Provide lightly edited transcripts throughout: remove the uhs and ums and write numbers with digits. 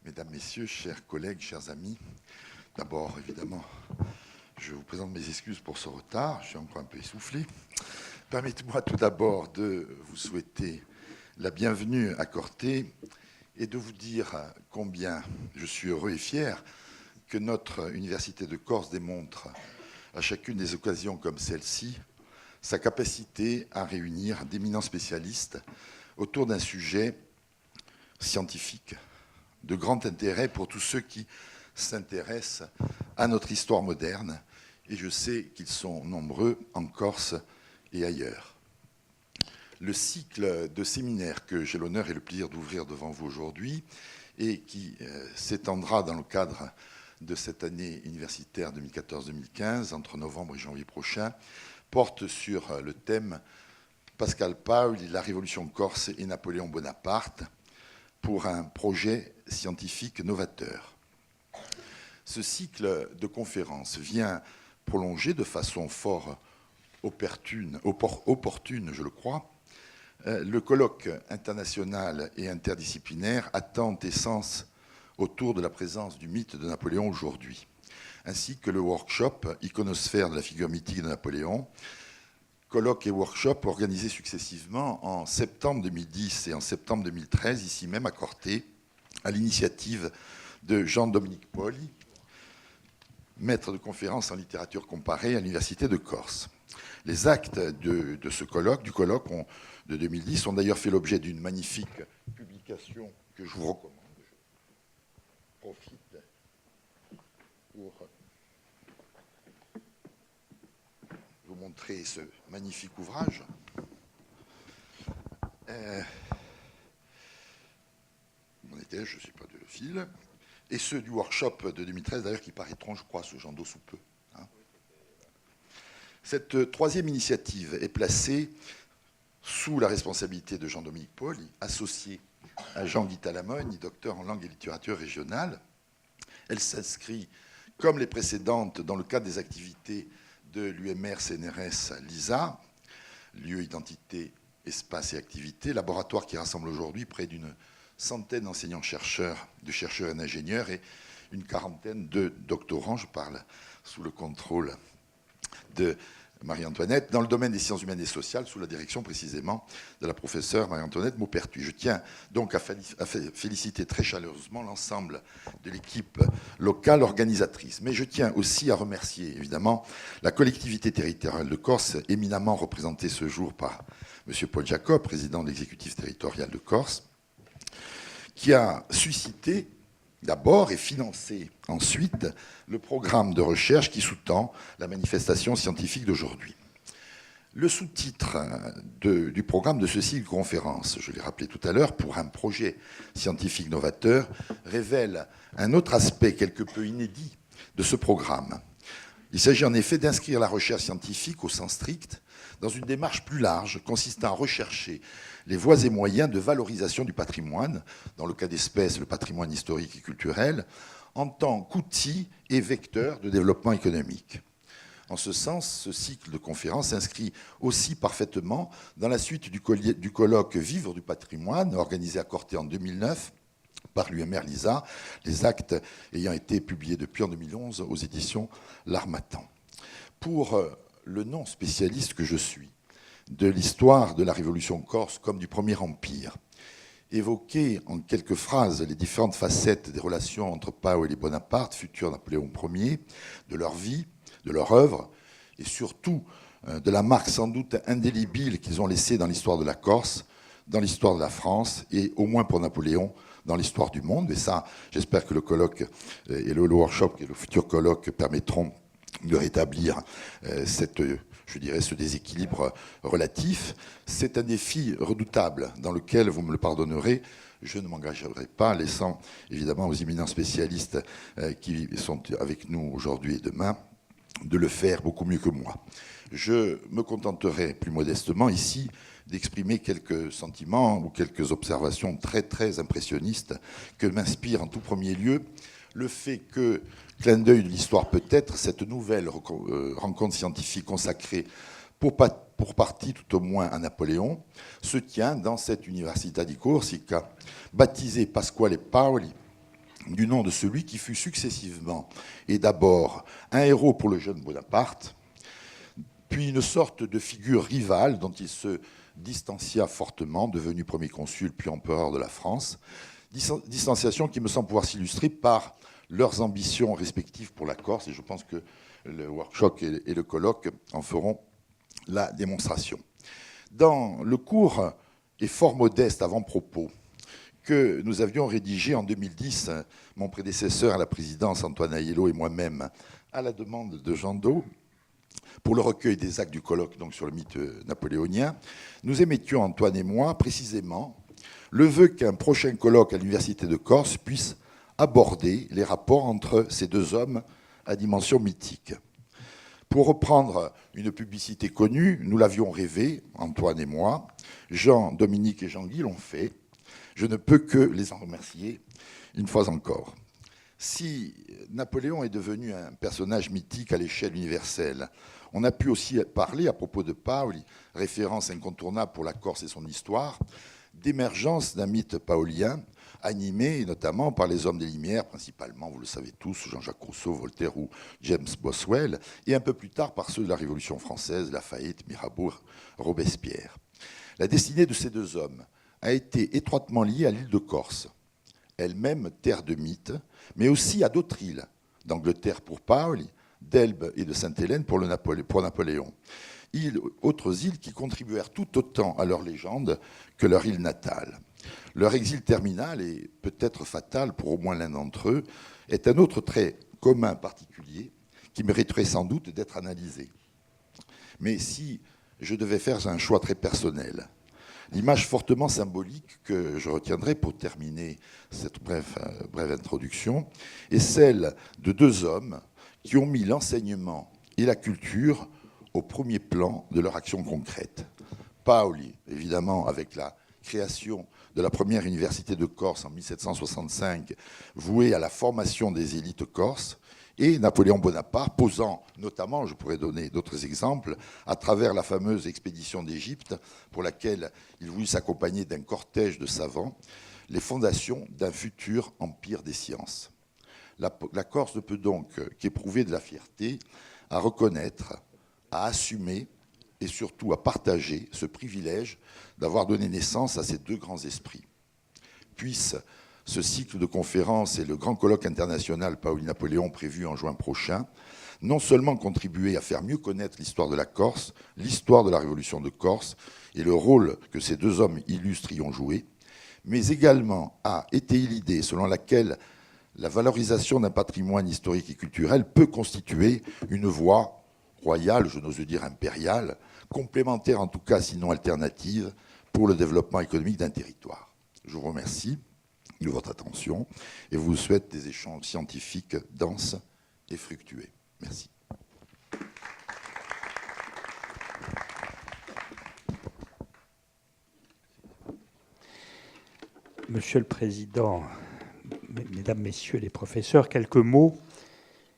Mesdames, Messieurs, chers collègues, chers amis, d'abord, évidemment, je vous présente mes excuses pour ce retard. Je suis encore un peu essoufflé. Permettez-moi tout d'abord de vous souhaiter la bienvenue à Corté et de vous dire combien je suis heureux et fier que notre Université de Corse démontre à chacune des occasions comme celle-ci sa capacité à réunir d'éminents spécialistes autour d'un sujet scientifique de grand intérêt pour tous ceux qui s'intéressent à notre histoire moderne, et je sais qu'ils sont nombreux en Corse et ailleurs. Le cycle de séminaires que j'ai l'honneur et le plaisir d'ouvrir devant vous aujourd'hui et qui s'étendra dans le cadre de cette année universitaire 2014-2015, entre novembre et janvier prochain, porte sur le thème Pascal Paoli, la Révolution corse et Napoléon Bonaparte, pour un projet scientifique novateur. Ce cycle de conférences vient prolonger de façon fort opportune, je le crois, le colloque international et interdisciplinaire Attentes et sens autour de la présence du mythe de Napoléon aujourd'hui, ainsi que le workshop Iconosphère de la figure mythique de Napoléon, colloques et workshops organisés successivement en septembre 2010 et en septembre 2013, ici même à Corté, à l'initiative de Jean-Dominique Poli, maître de conférence en littérature comparée à l'Université de Corse. Les actes de ce colloque, du colloque de 2010, ont d'ailleurs fait l'objet d'une magnifique publication que je vous recommande. Je profite pour vous montrer ce magnifique ouvrage. Mon était, je ne suis pas de fil. Et ceux du workshop de 2013, d'ailleurs, qui paraîtront, je crois, ce genre d'eau sous peu. Cette troisième initiative est placée sous la responsabilité de Jean-Dominique Poli, associé à Jean-Guy Talamogne, docteur en langue et littérature régionale. Elle s'inscrit, comme les précédentes, dans le cadre des activités de l'UMR-CNRS LISA, lieu, identité, espace et activité, laboratoire qui rassemble aujourd'hui près d'une centaine d'enseignants-chercheurs, de chercheurs et d'ingénieurs et une quarantaine de doctorants, je parle sous le contrôle de Marie-Antoinette, dans le domaine des sciences humaines et sociales, sous la direction précisément de la professeure Marie-Antoinette Maupertuis. Je tiens donc à féliciter très chaleureusement l'ensemble de l'équipe locale organisatrice. Mais je tiens aussi à remercier évidemment la collectivité territoriale de Corse, éminemment représentée ce jour par M. Paul Jacob, président de l'exécutif territorial de Corse, qui a suscité d'abord et financé ensuite le programme de recherche qui sous-tend la manifestation scientifique d'aujourd'hui. Le sous-titre du programme de ce cycle de conférence, je l'ai rappelé tout à l'heure, pour un projet scientifique novateur, révèle un autre aspect quelque peu inédit de ce programme. Il s'agit en effet d'inscrire la recherche scientifique au sens strict dans une démarche plus large consistant à rechercher les voies et moyens de valorisation du patrimoine, dans le cas d'espèce le patrimoine historique et culturel, en tant qu'outil et vecteur de développement économique. En ce sens, ce cycle de conférences s'inscrit aussi parfaitement dans la suite du colloque Vivre du patrimoine, organisé à Corté en 2009 par l'UMR-LISA, les actes ayant été publiés depuis en 2011 aux éditions L'Harmattan. Pour le non-spécialiste que je suis de l'histoire de la Révolution corse comme du Premier Empire, évoquer en quelques phrases les différentes facettes des relations entre Paoli et Bonaparte, futur Napoléon Ier, de leur vie, de leur œuvre, et surtout de la marque sans doute indélébile qu'ils ont laissée dans l'histoire de la Corse, dans l'histoire de la France, et au moins pour Napoléon, dans l'histoire du monde. Et ça, j'espère que le colloque et le workshop et le futur colloque permettront de rétablir ce déséquilibre relatif. C'est un défi redoutable dans lequel, vous me le pardonnerez, je ne m'engagerai pas, laissant évidemment aux éminents spécialistes qui sont avec nous aujourd'hui et demain de le faire beaucoup mieux que moi. Je me contenterai plus modestement ici d'exprimer quelques sentiments ou quelques observations très très impressionnistes que m'inspire en tout premier lieu le fait que, clin d'œil de l'histoire peut-être, cette nouvelle rencontre scientifique consacrée pour partie tout au moins à Napoléon, se tient dans cette Università di Corsica, baptisée Pasquale Paoli, du nom de celui qui fut successivement et d'abord un héros pour le jeune Bonaparte, puis une sorte de figure rivale dont il se distancia fortement, devenu premier consul puis empereur de la France, distanciation qui me semble pouvoir s'illustrer par leurs ambitions respectives pour la Corse, et je pense que le workshop et le colloque en feront la démonstration. Dans le court et fort modeste avant-propos que nous avions rédigé en 2010, mon prédécesseur à la présidence, Antoine Aiello, et moi-même, à la demande de Jean Dau, pour le recueil des actes du colloque donc sur le mythe napoléonien, nous émettions, Antoine et moi, précisément, le vœu qu'un prochain colloque à l'Université de Corse puisse aborder les rapports entre ces deux hommes à dimension mythique. Pour reprendre une publicité connue, nous l'avions rêvé, Antoine et moi, Jean, Dominique et Jean-Guy l'ont fait. Je ne peux que les en remercier une fois encore. Si Napoléon est devenu un personnage mythique à l'échelle universelle, on a pu aussi parler, à propos de Paoli, référence incontournable pour la Corse et son histoire, d'émergence d'un mythe paolien, animé notamment par les hommes des Lumières, principalement, vous le savez tous, Jean-Jacques Rousseau, Voltaire ou James Boswell, et un peu plus tard par ceux de la Révolution française, Lafayette, Mirabeau, Robespierre. La destinée de ces deux hommes a été étroitement liée à l'île de Corse, elle-même terre de mythes, mais aussi à d'autres îles, d'Angleterre pour Paoli, d'Elbe et de Sainte-Hélène pour Napoléon. Autres îles qui contribuèrent tout autant à leur légende que leur île natale. Leur exil terminal, et peut-être fatal pour au moins l'un d'entre eux, est un autre trait commun particulier qui mériterait sans doute d'être analysé. Mais si je devais faire un choix très personnel, l'image fortement symbolique que je retiendrai pour terminer cette brève introduction est celle de deux hommes qui ont mis l'enseignement et la culture au premier plan de leur action concrète. Paoli, évidemment, avec la création de la première université de Corse en 1765, vouée à la formation des élites corses, et Napoléon Bonaparte, posant notamment, je pourrais donner d'autres exemples, à travers la fameuse expédition d'Égypte, pour laquelle il voulut s'accompagner d'un cortège de savants, les fondations d'un futur empire des sciences. La Corse ne peut donc qu'éprouver de la fierté à reconnaître, à assumer et surtout à partager ce privilège d'avoir donné naissance à ces deux grands esprits. Puisse ce cycle de conférences et le grand colloque international Paoli-Napoléon prévu en juin prochain non seulement contribuer à faire mieux connaître l'histoire de la Corse, l'histoire de la Révolution de Corse et le rôle que ces deux hommes illustres y ont joué, mais également à étayer l'idée selon laquelle la valorisation d'un patrimoine historique et culturel peut constituer une voie royale, je n'ose dire impériale, complémentaire en tout cas, sinon alternative, pour le développement économique d'un territoire. Je vous remercie de votre attention et vous souhaite des échanges scientifiques denses et fructueux. Merci. Monsieur le Président, Mesdames, Messieurs les professeurs, quelques mots.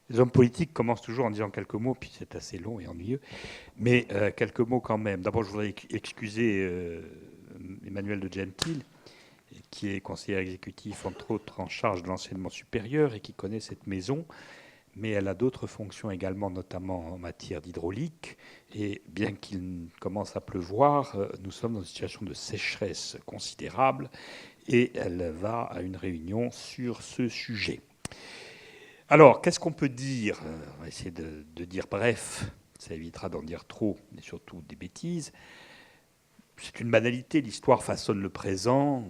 Les hommes politiques commencent toujours en disant quelques mots, puis c'est assez long et ennuyeux, mais quelques mots quand même. D'abord, je voudrais excuser Emmanuel de Gentil, qui est conseiller exécutif, entre autres, en charge de l'enseignement supérieur et qui connaît cette maison, mais elle a d'autres fonctions également, notamment en matière d'hydraulique. Et bien qu'il commence à pleuvoir, nous sommes dans une situation de sécheresse considérable et elle va à une réunion sur ce sujet. Alors, qu'est-ce qu'on peut dire ? On va essayer de dire bref, ça évitera d'en dire trop, mais surtout des bêtises. C'est une banalité, l'histoire façonne le présent.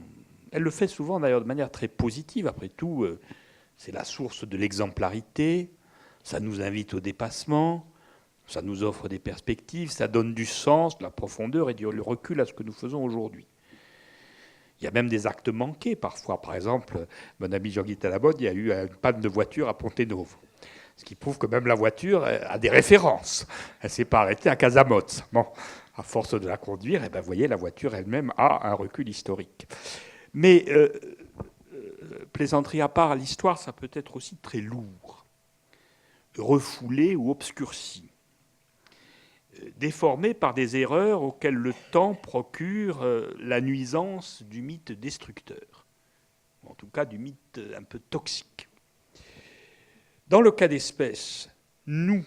Elle le fait souvent d'ailleurs de manière très positive. Après tout, c'est la source de l'exemplarité, ça nous invite au dépassement, ça nous offre des perspectives, ça donne du sens, de la profondeur et du recul à ce que nous faisons aujourd'hui. Il y a même des actes manqués parfois. Par exemple, mon ami Jean-Guy Talamone, il y a eu une panne de voiture à Ponte-Novo. Ce qui prouve que même la voiture a des références. Elle ne s'est pas arrêtée à Casamotz. Bon, à force de la conduire, vous voyez, la voiture elle-même a un recul historique. Mais, plaisanterie à part, l'histoire, ça peut être aussi très lourd, refoulé ou obscurci, déformé par des erreurs auxquelles le temps procure la nuisance du mythe destructeur. en tout cas du mythe un peu toxique. Dans le cas d'espèce, nous,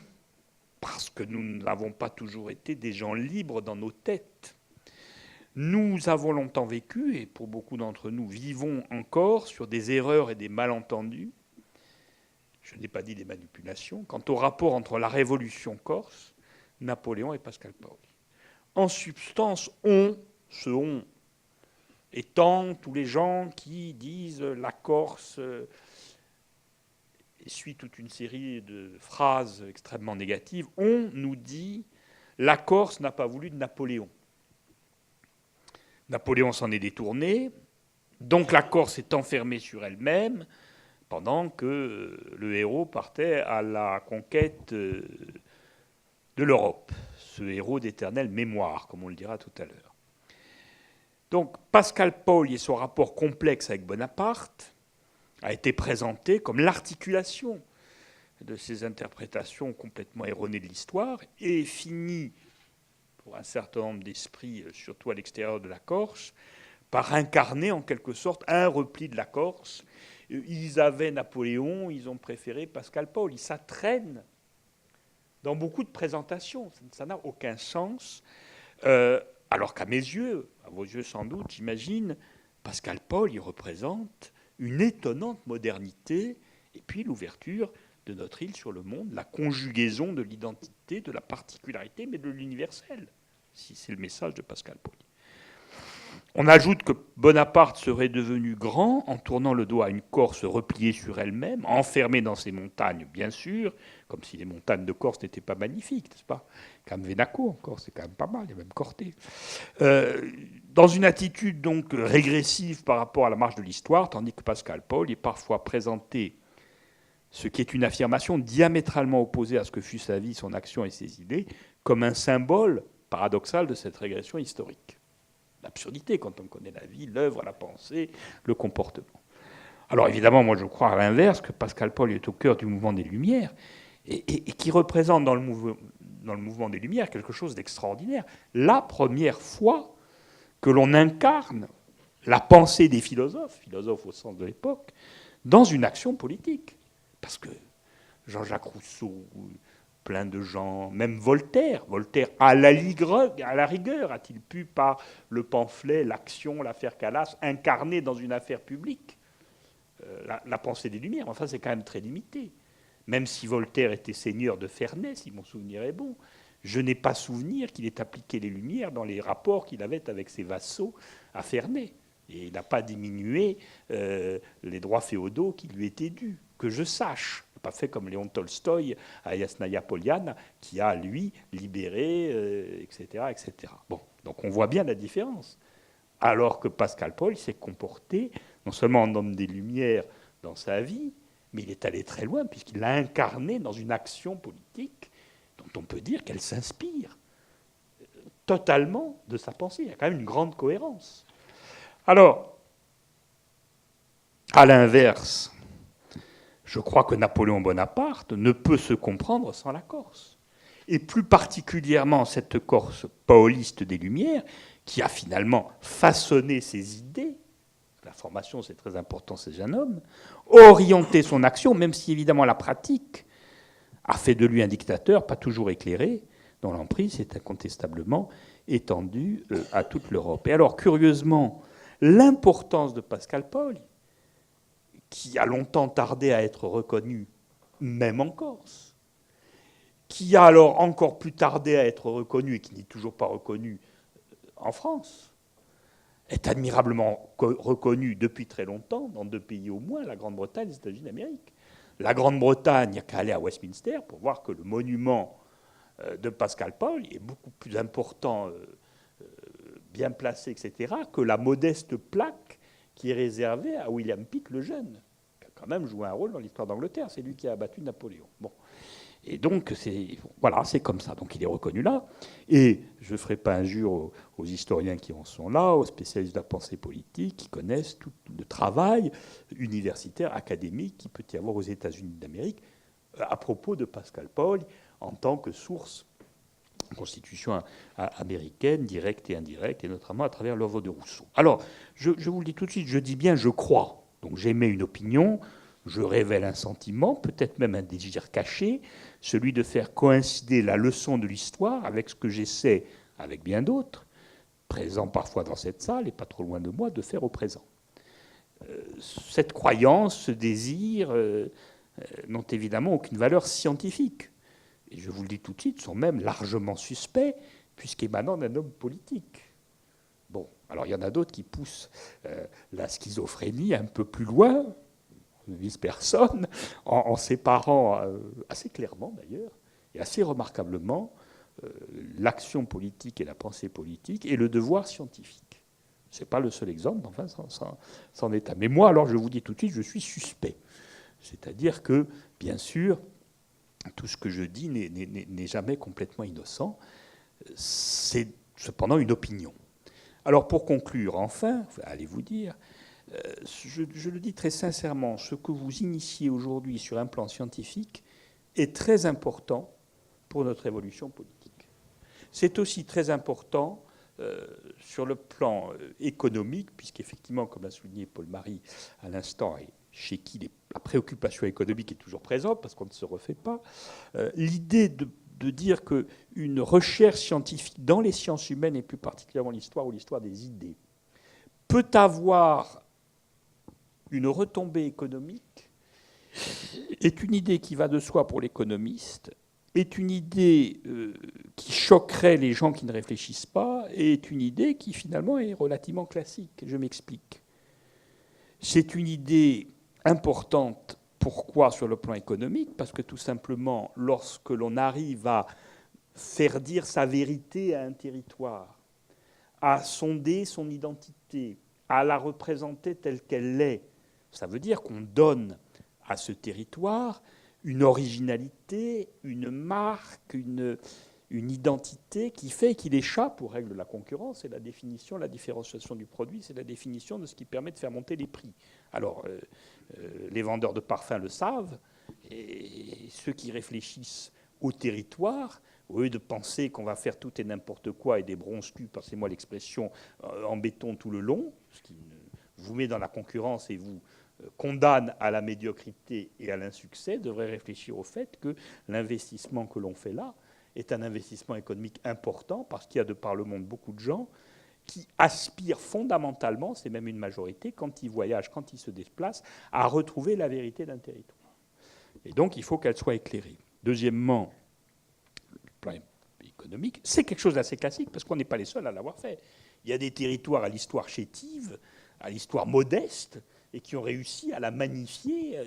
parce que nous n'avons pas toujours été des gens libres dans nos têtes, nous avons longtemps vécu, et pour beaucoup d'entre nous, vivons encore sur des erreurs et des malentendus, je n'ai pas dit des manipulations, quant au rapport entre la révolution corse, Napoléon et Pascal Paoli. En substance, ce on, étant tous les gens qui disent la Corse suit toute une série de phrases extrêmement négatives, on nous dit la Corse n'a pas voulu de Napoléon. Napoléon s'en est détourné, donc la Corse est enfermée sur elle-même pendant que le héros partait à la conquête de l'Europe, ce héros d'éternelle mémoire, comme on le dira tout à l'heure. Donc Pascal Paoli et son rapport complexe avec Bonaparte a été présenté comme l'articulation de ces interprétations complètement erronées de l'histoire et finit, pour un certain nombre d'esprits, surtout à l'extérieur de la Corse, par incarner en quelque sorte un repli de la Corse. Ils avaient Napoléon, ils ont préféré Pascal Paoli. Ça traîne dans beaucoup de présentations. Ça n'a aucun sens. Alors qu'à mes yeux, à vos yeux sans doute, j'imagine, Pascal Paoli représente une étonnante modernité et puis l'ouverture de notre île sur le monde, la conjugaison de l'identité, de la particularité, mais de l'universel, si c'est le message de Pascal Paoli. On ajoute que Bonaparte serait devenu grand en tournant le dos à une Corse repliée sur elle-même, enfermée dans ses montagnes, bien sûr, comme si les montagnes de Corse n'étaient pas magnifiques, n'est-ce pas? Camvenaco, encore, c'est quand même pas mal, il y a même Corté. Dans une attitude donc régressive par rapport à la marche de l'histoire, tandis que Pascal Paoli est parfois présenté, ce qui est une affirmation diamétralement opposée à ce que fut sa vie, son action et ses idées, comme un symbole paradoxal de cette régression historique. L'absurdité quand on connaît la vie, l'œuvre, la pensée, le comportement. Alors évidemment, moi je crois à l'inverse, que Pascal Paoli est au cœur du mouvement des Lumières et qui représente dans le mouvement des Lumières quelque chose d'extraordinaire. La première fois que l'on incarne la pensée des philosophes au sens de l'époque, dans une action politique. Parce que Jean-Jacques Rousseau, plein de gens, même Voltaire à la rigueur, a-t-il pu, par le pamphlet, l'action, l'affaire Calas, incarner dans une affaire publique la pensée des Lumières. Enfin, c'est quand même très limité. Même si Voltaire était seigneur de Ferney, si mon souvenir est bon, je n'ai pas souvenir qu'il ait appliqué les Lumières dans les rapports qu'il avait avec ses vassaux à Ferney. Et il n'a pas diminué les droits féodaux qui lui étaient dus, que je sache. Pas fait comme Léon Tolstoï à Yasnaya Poliana, qui a, lui, libéré, etc., etc. Bon, donc on voit bien la différence. Alors que Pascal Paoli s'est comporté, non seulement en homme des Lumières dans sa vie, mais il est allé très loin, puisqu'il l'a incarné dans une action politique dont on peut dire qu'elle s'inspire totalement de sa pensée. Il y a quand même une grande cohérence. Alors, à l'inverse, je crois que Napoléon Bonaparte ne peut se comprendre sans la Corse. Et plus particulièrement cette Corse paoliste des Lumières, qui a finalement façonné ses idées, la formation c'est très important, c'est un homme, orienté son action, même si évidemment la pratique a fait de lui un dictateur, pas toujours éclairé, dont l'emprise est incontestablement étendue à toute l'Europe. Et alors, curieusement, l'importance de Pascal Paoli, qui a longtemps tardé à être reconnu, même en Corse, qui a alors encore plus tardé à être reconnu et qui n'est toujours pas reconnu en France, est admirablement reconnu depuis très longtemps dans deux pays au moins, la Grande-Bretagne et les États-Unis d'Amérique. La Grande-Bretagne, il n'y a qu'à aller à Westminster pour voir que le monument de Pascal Paoli est beaucoup plus important, bien placé, etc., que la modeste plaque qui est réservé à William Pitt le Jeune, qui a quand même joué un rôle dans l'histoire d'Angleterre. C'est lui qui a abattu Napoléon. Bon. Et donc, voilà, c'est comme ça. Donc, il est reconnu là. Et je ne ferai pas injure aux historiens qui en sont là, aux spécialistes de la pensée politique, qui connaissent tout le travail universitaire, académique qu'il peut y avoir aux États-Unis d'Amérique à propos de Pascal Paoli en tant que source constitution américaine, directe et indirecte, et notamment à travers l'œuvre de Rousseau. Alors, je vous le dis tout de suite, je dis bien je crois. Donc j'émets une opinion, je révèle un sentiment, peut-être même un désir caché, celui de faire coïncider la leçon de l'histoire avec ce que j'essaie, avec bien d'autres, présents parfois dans cette salle et pas trop loin de moi, de faire au présent. Cette croyance, ce désir n'ont évidemment aucune valeur scientifique. Et je vous le dis tout de suite, sont même largement suspects, puisqu'émanant d'un homme politique. Bon, alors il y en a d'autres qui poussent la schizophrénie un peu plus loin, ne vise personne, en séparant assez clairement d'ailleurs, et assez remarquablement, l'action politique et la pensée politique et le devoir scientifique. Ce n'est pas le seul exemple, mais enfin, c'en est un. Mais moi, alors, je vous dis tout de suite, je suis suspect. C'est-à-dire que, bien sûr, tout ce que je dis n'est jamais complètement innocent. C'est cependant une opinion. Alors, pour conclure, enfin, allez vous dire, je le dis très sincèrement, ce que vous initiez aujourd'hui sur un plan scientifique est très important pour notre évolution politique. C'est aussi très important sur le plan économique, puisqu'effectivement, comme a souligné Paul-Marie à l'instant, et chez qui la préoccupation économique est toujours présente, parce qu'on ne se refait pas, l'idée de dire qu'une recherche scientifique dans les sciences humaines, et plus particulièrement l'histoire ou l'histoire des idées, peut avoir une retombée économique, est une idée qui va de soi pour l'économiste, est une idée qui choquerait les gens qui ne réfléchissent pas, et est une idée qui finalement est relativement classique. Je m'explique. C'est une idée importante. Pourquoi sur le plan économique? Parce que tout simplement, lorsque l'on arrive à faire dire sa vérité à un territoire, à sonder son identité, à la représenter telle qu'elle est, ça veut dire qu'on donne à ce territoire une originalité, une marque, une identité qui fait qu'il échappe aux règles de la concurrence. C'est la définition, la différenciation du produit, c'est la définition de ce qui permet de faire monter les prix. Alors, les vendeurs de parfums le savent, et ceux qui réfléchissent au territoire, au lieu de penser qu'on va faire tout et n'importe quoi et des bronze-culs, passez-moi l'expression, en béton tout le long, ce qui vous met dans la concurrence et vous condamne à la médiocrité et à l'insuccès, devrait réfléchir au fait que l'investissement que l'on fait là est un investissement économique important, parce qu'il y a de par le monde beaucoup de gens qui aspirent fondamentalement, c'est même une majorité, quand ils voyagent, quand ils se déplacent, à retrouver la vérité d'un territoire. Et donc, il faut qu'elle soit éclairée. Deuxièmement, le plan économique, c'est quelque chose d'assez classique, parce qu'on n'est pas les seuls à l'avoir fait. Il y a des territoires à l'histoire chétive, à l'histoire modeste, et qui ont réussi à la magnifier.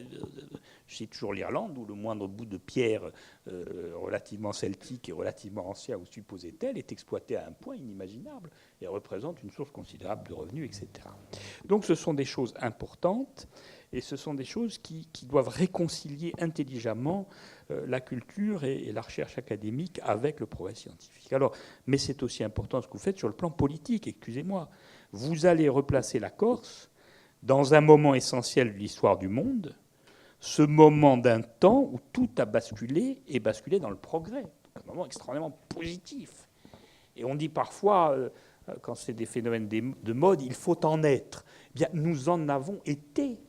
C'est toujours l'Irlande, où le moindre bout de pierre relativement celtique et relativement ancien, ou supposait-elle, est exploité à un point inimaginable et représente une source considérable de revenus, etc. Donc ce sont des choses importantes, et ce sont des choses qui doivent réconcilier intelligemment la culture et la recherche académique avec le progrès scientifique. Alors, mais c'est aussi important ce que vous faites sur le plan politique, excusez-moi. Vous allez replacer la Corse dans un moment essentiel de l'histoire du monde, ce moment d'un temps où tout a basculé et basculé dans le progrès. Un moment extrêmement positif. Et on dit parfois, quand c'est des phénomènes de mode, il faut en être. Eh bien, nous en avons été.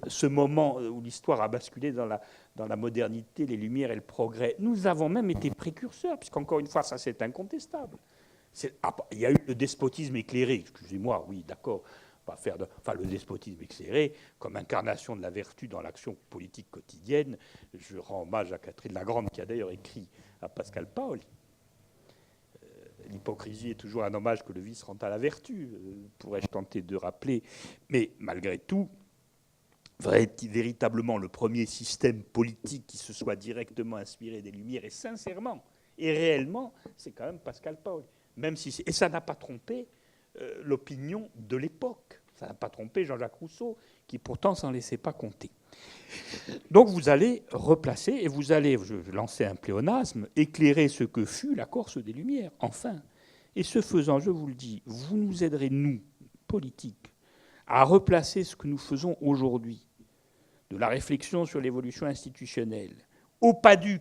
Ce moment où l'histoire a basculé dans la modernité, les Lumières et le progrès. Nous avons même été précurseurs, puisqu'encore une fois, ça c'est incontestable. Il y a eu le despotisme éclairé, excusez-moi, oui, d'accord. Le despotisme éclairé comme incarnation de la vertu dans l'action politique quotidienne. Je rends hommage à Catherine la Grande, qui a d'ailleurs écrit à Pascal Paoli. L'hypocrisie est toujours un hommage que le vice rend à la vertu, pourrais-je tenter de rappeler. Mais malgré tout, véritablement le premier système politique qui se soit directement inspiré des Lumières, et sincèrement et réellement, c'est quand même Pascal Paoli. Même si et ça n'a pas trompé l'opinion de l'époque. Ça n'a pas trompé Jean-Jacques Rousseau, qui pourtant s'en laissait pas compter. Donc vous allez replacer, et vous allez, je vais lancer un pléonasme, éclairer ce que fut la Corse des Lumières, enfin. Et ce faisant, je vous le dis, vous nous aiderez, nous, politiques, à replacer ce que nous faisons aujourd'hui, de la réflexion sur l'évolution institutionnelle, au PADUC,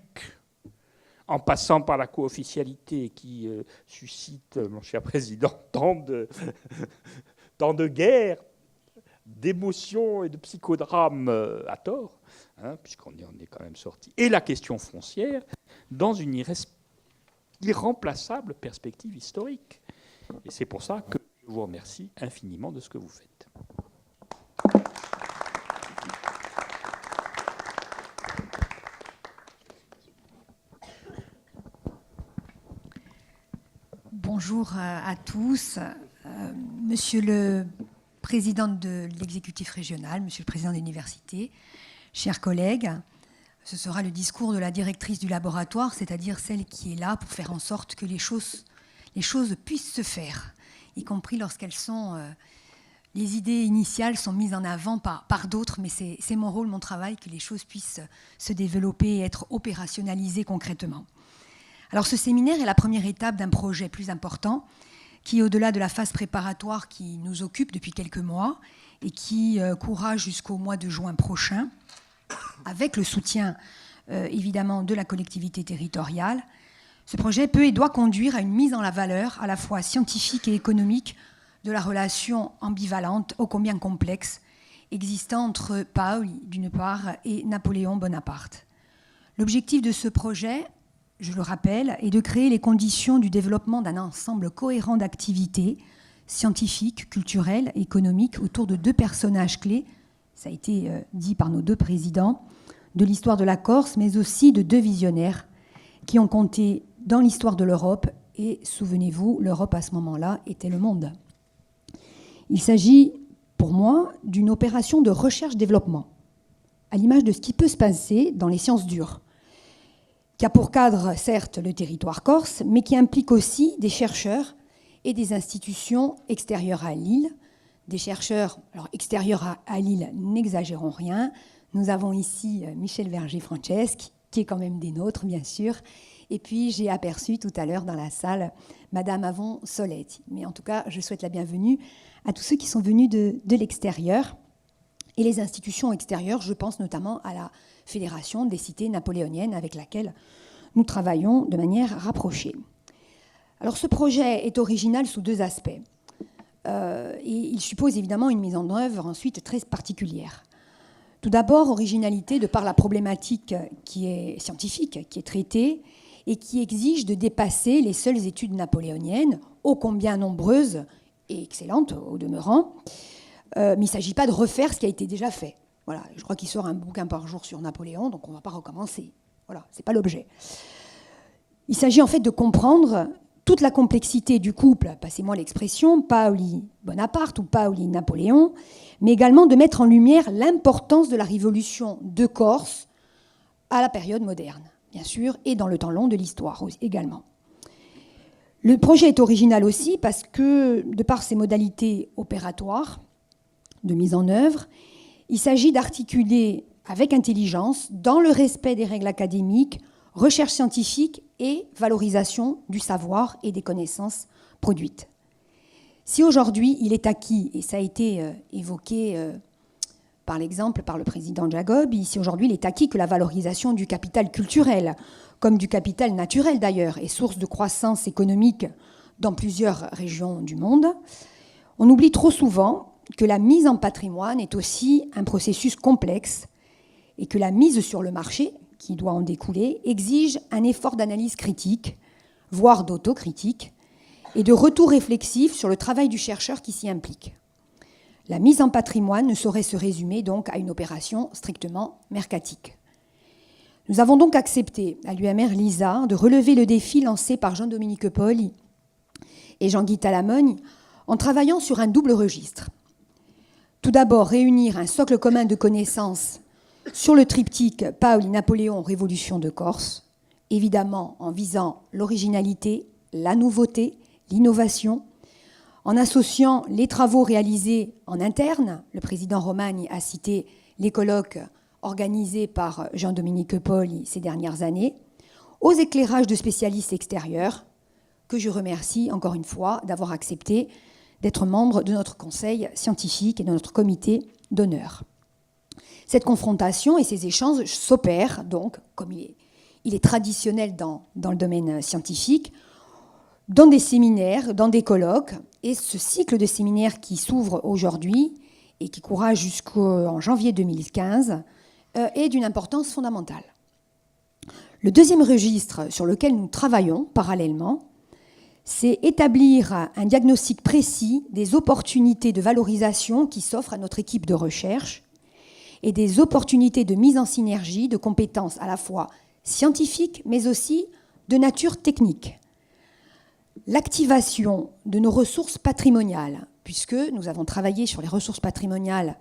en passant par la co-officialité qui suscite, mon cher président, tant de guerres d'émotions et de psychodrames à tort, puisqu'on en est quand même sorti, et la question foncière dans une irremplaçable perspective historique. Et c'est pour ça que je vous remercie infiniment de ce que vous faites. Bonjour à tous. Monsieur le président de l'exécutif régional, monsieur le président de l'université, chers collègues, ce sera le discours de la directrice du laboratoire, c'est-à-dire celle qui est là pour faire en sorte que les choses puissent se faire, y compris lorsqu'elles sont... les idées initiales sont mises en avant par d'autres, mais c'est mon rôle, mon travail, que les choses puissent se développer et être opérationnalisées concrètement. Alors ce séminaire est la première étape d'un projet plus important qui, au-delà de la phase préparatoire qui nous occupe depuis quelques mois et qui courra jusqu'au mois de juin prochain, avec le soutien évidemment de la collectivité territoriale, ce projet peut et doit conduire à une mise en la valeur à la fois scientifique et économique de la relation ambivalente, ô combien complexe, existant entre Paoli, d'une part, et Napoléon Bonaparte. L'objectif de ce projet, je le rappelle, est de créer les conditions du développement d'un ensemble cohérent d'activités scientifiques, culturelles, économiques autour de deux personnages clés, ça a été dit par nos deux présidents, de l'histoire de la Corse, mais aussi de deux visionnaires qui ont compté dans l'histoire de l'Europe, et souvenez-vous, l'Europe à ce moment-là était le monde. Il s'agit, pour moi, d'une opération de recherche-développement, à l'image de ce qui peut se passer dans les sciences dures, qui a pour cadre, certes, le territoire corse, mais qui implique aussi des chercheurs et des institutions extérieures à l'île. Des chercheurs, alors extérieurs à l'île, n'exagérons rien. Nous avons ici Michel Verger-Franceschi, qui est quand même des nôtres, bien sûr. Et puis, j'ai aperçu tout à l'heure dans la salle Madame Avon Soletti. Mais en tout cas, je souhaite la bienvenue à tous ceux qui sont venus de l'extérieur. Et les institutions extérieures, je pense notamment à la Fédération des cités napoléoniennes avec laquelle nous travaillons de manière rapprochée. Alors ce projet est original sous deux aspects. Et il suppose évidemment une mise en œuvre ensuite très particulière. Tout d'abord, originalité de par la problématique qui est scientifique, qui est traitée et qui exige de dépasser les seules études napoléoniennes, ô combien nombreuses et excellentes au demeurant. Mais il ne s'agit pas de refaire ce qui a été déjà fait. Voilà, je crois qu'il sort un bouquin par jour sur Napoléon, donc on ne va pas recommencer. Voilà, ce n'est pas l'objet. Il s'agit en fait de comprendre toute la complexité du couple, passez-moi l'expression, Paoli-Bonaparte ou Paoli-Napoléon, mais également de mettre en lumière l'importance de la révolution de Corse à la période moderne, bien sûr, et dans le temps long de l'histoire également. Le projet est original aussi parce que, de par ses modalités opératoires de mise en œuvre, il s'agit d'articuler avec intelligence, dans le respect des règles académiques, recherche scientifique et valorisation du savoir et des connaissances produites. Si aujourd'hui il est acquis, et ça a été évoqué par l'exemple par le président Jacob, si aujourd'hui il est acquis que la valorisation du capital culturel, comme du capital naturel d'ailleurs, est source de croissance économique dans plusieurs régions du monde, on oublie trop souvent que la mise en patrimoine est aussi un processus complexe et que la mise sur le marché, qui doit en découler, exige un effort d'analyse critique, voire d'autocritique, et de retour réflexif sur le travail du chercheur qui s'y implique. La mise en patrimoine ne saurait se résumer donc à une opération strictement mercatique. Nous avons donc accepté à l'UMR LISA de relever le défi lancé par Jean-Dominique Paoli et Jean-Guy Talamogne en travaillant sur un double registre. Tout d'abord, réunir un socle commun de connaissances sur le triptyque Paoli-Napoléon, Révolution de Corse, évidemment en visant l'originalité, la nouveauté, l'innovation, en associant les travaux réalisés en interne. Le président Romagne a cité les colloques organisés par Jean-Dominique Paoli ces dernières années, aux éclairages de spécialistes extérieurs, que je remercie encore une fois d'avoir accepté d'être membre de notre conseil scientifique et de notre comité d'honneur. Cette confrontation et ces échanges s'opèrent donc, comme il est traditionnel dans le domaine scientifique, dans des séminaires, dans des colloques. Et ce cycle de séminaires qui s'ouvre aujourd'hui et qui courra jusqu'en janvier 2015, est d'une importance fondamentale. Le deuxième registre sur lequel nous travaillons parallèlement, c'est établir un diagnostic précis des opportunités de valorisation qui s'offrent à notre équipe de recherche et des opportunités de mise en synergie de compétences à la fois scientifiques mais aussi de nature technique. L'activation de nos ressources patrimoniales, puisque nous avons travaillé sur les ressources patrimoniales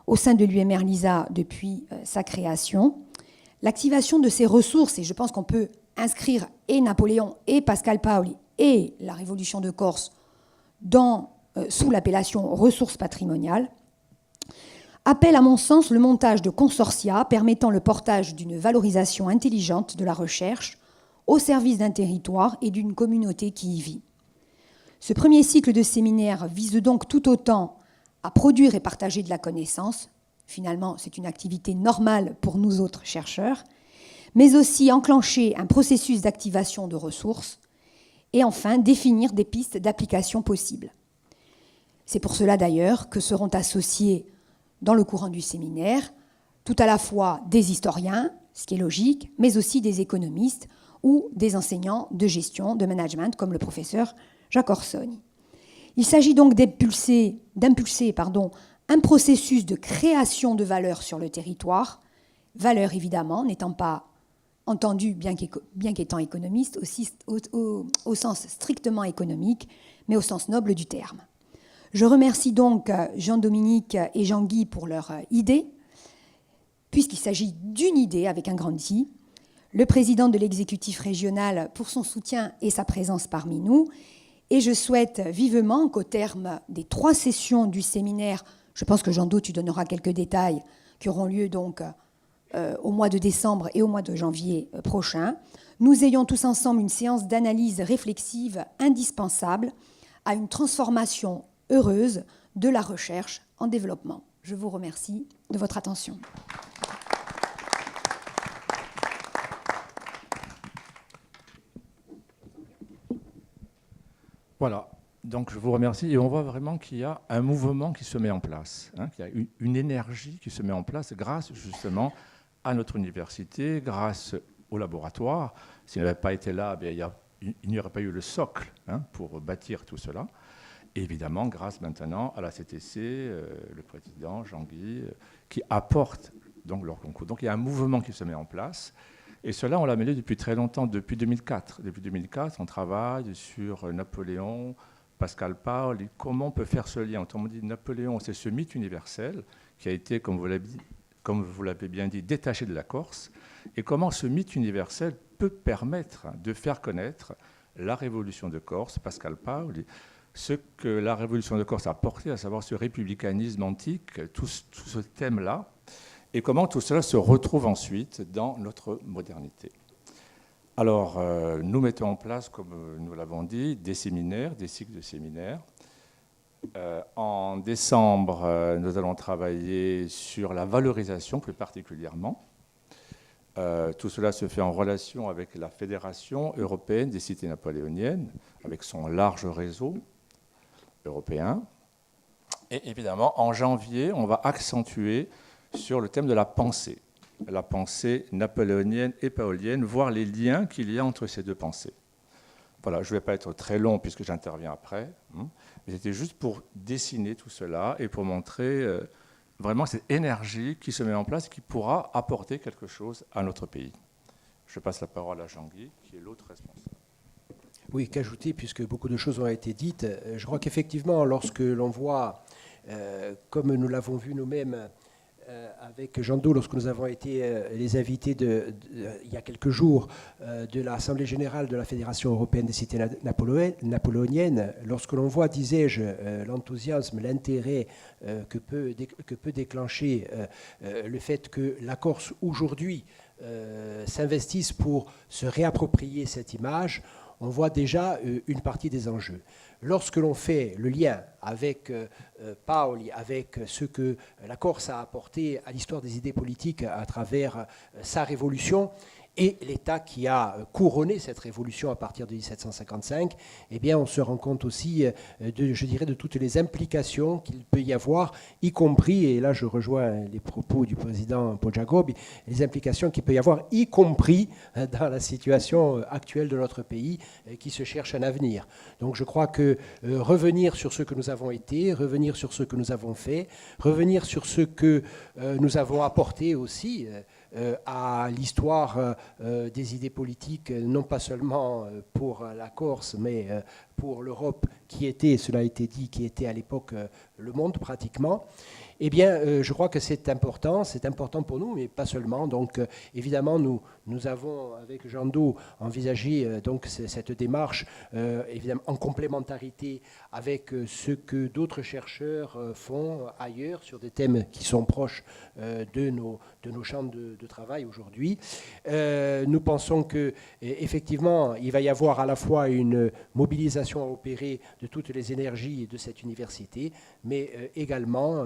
au sein de l'UMR LISA depuis sa création, l'activation de ces ressources, et je pense qu'on peut inscrire et Napoléon et Pascal Paoli et la Révolution de Corse sous l'appellation ressources patrimoniales, appelle à mon sens le montage de consortia permettant le portage d'une valorisation intelligente de la recherche au service d'un territoire et d'une communauté qui y vit. Ce premier cycle de séminaire vise donc tout autant à produire et partager de la connaissance, finalement c'est une activité normale pour nous autres chercheurs, mais aussi enclencher un processus d'activation de ressources et enfin définir des pistes d'application possibles. C'est pour cela d'ailleurs que seront associés dans le courant du séminaire tout à la fois des historiens, ce qui est logique, mais aussi des économistes ou des enseignants de gestion, de management, comme le professeur Jacques Orsogni. Il s'agit donc d'impulser un processus de création de valeur sur le territoire, valeur évidemment n'étant pas entendue, bien qu'étant économiste, aussi au sens strictement économique, mais au sens noble du terme. Je remercie donc Jean-Dominique et Jean-Guy pour leur idée, puisqu'il s'agit d'une idée avec un grand I, le président de l'exécutif régional pour son soutien et sa présence parmi nous, et je souhaite vivement qu'au terme des 3 sessions du séminaire, je pense que Jean-Do, tu donneras quelques détails, qui auront lieu donc au mois de décembre et au mois de janvier prochain, nous ayons tous ensemble une séance d'analyse réflexive indispensable à une transformation heureuse de la recherche en développement. Je vous remercie de votre attention. Voilà, donc je vous remercie et on voit vraiment qu'il y a un mouvement qui se met en place, qu'il y a une énergie qui se met en place grâce justement à notre université, grâce au laboratoire. S'il n'avait pas été là, il n'y aurait pas eu le socle pour bâtir tout cela. Et évidemment, grâce maintenant à la CTC, le président Jean-Guy, qui apporte donc leur concours. Donc il y a un mouvement qui se met en place. Et cela, on l'a mené depuis très longtemps, depuis 2004. Depuis 2004, on travaille sur Napoléon, Pascal Paoli. Comment on peut faire ce lien? Autrement dit, Napoléon, c'est ce mythe universel qui a été, comme vous l'avez bien dit, détaché de la Corse. Et comment ce mythe universel peut permettre de faire connaître la Révolution de Corse, Pascal Paoli, ce que la Révolution de Corse a porté, à savoir ce républicanisme antique, tout ce thème-là, et comment tout cela se retrouve ensuite dans notre modernité. Alors, nous mettons en place, comme nous l'avons dit, des séminaires, des cycles de séminaires. En décembre, nous allons travailler sur la valorisation plus particulièrement. Tout cela se fait en relation avec la Fédération européenne des cités napoléoniennes, avec son large réseau européen. Et évidemment, en janvier, on va accentuer sur le thème de la pensée napoléonienne et paolienne, voir les liens qu'il y a entre ces deux pensées. Voilà, je ne vais pas être très long puisque j'interviens après, mais c'était juste pour dessiner tout cela et pour montrer vraiment cette énergie qui se met en place et qui pourra apporter quelque chose à notre pays. Je passe la parole à Jean-Guy, qui est l'autre responsable. Oui, qu'ajouter, puisque beaucoup de choses ont été dites. Je crois qu'effectivement, lorsque l'on voit, comme nous l'avons vu nous-mêmes avec Jean-Do, lorsque nous avons été les invités il y a quelques jours de l'Assemblée générale de la Fédération européenne des cités napoléoniennes, lorsque l'on voit, disais-je, l'enthousiasme, l'intérêt que peut déclencher le fait que la Corse aujourd'hui s'investisse pour se réapproprier cette image, on voit déjà une partie des enjeux. Lorsque l'on fait le lien avec Paoli, avec ce que la Corse a apporté à l'histoire des idées politiques à travers sa révolution, et l'État qui a couronné cette révolution à partir de 1755, eh bien, on se rend compte aussi, je dirais, de toutes les implications qu'il peut y avoir, y compris, et là je rejoins les propos du président Paul Jacob, les implications qu'il peut y avoir, y compris dans la situation actuelle de notre pays qui se cherche un avenir. Donc je crois que revenir sur ce que nous avons été, revenir sur ce que nous avons fait, revenir sur ce que nous avons apporté aussi, à l'histoire des idées politiques, non pas seulement pour la Corse, mais pour l'Europe qui était, cela a été dit, qui était à l'époque le monde pratiquement. Eh bien, je crois que c'est important pour nous, mais pas seulement. Donc, évidemment, nous avons, avec Jean Do, envisagé donc, cette démarche, évidemment, en complémentarité avec ce que d'autres chercheurs font ailleurs sur des thèmes qui sont proches de nos champs de travail aujourd'hui. Nous pensons qu'effectivement, il va y avoir à la fois une mobilisation à opérer de toutes les énergies de cette université, mais également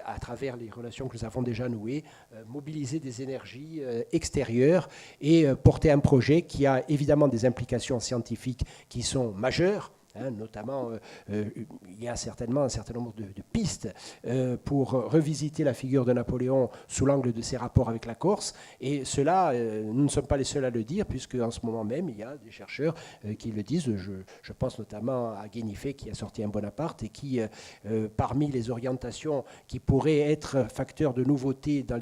à travers les relations que nous avons déjà nouées, mobiliser des énergies extérieures et porter un projet qui a évidemment des implications scientifiques qui sont majeures. Notamment, il y a certainement un certain nombre de pistes pour revisiter la figure de Napoléon sous l'angle de ses rapports avec la Corse. Et cela, nous ne sommes pas les seuls à le dire, puisque en ce moment même, il y a des chercheurs qui le disent. Je pense notamment à Guénifé, qui a sorti un Bonaparte, et qui, parmi les orientations qui pourraient être facteurs de nouveauté dans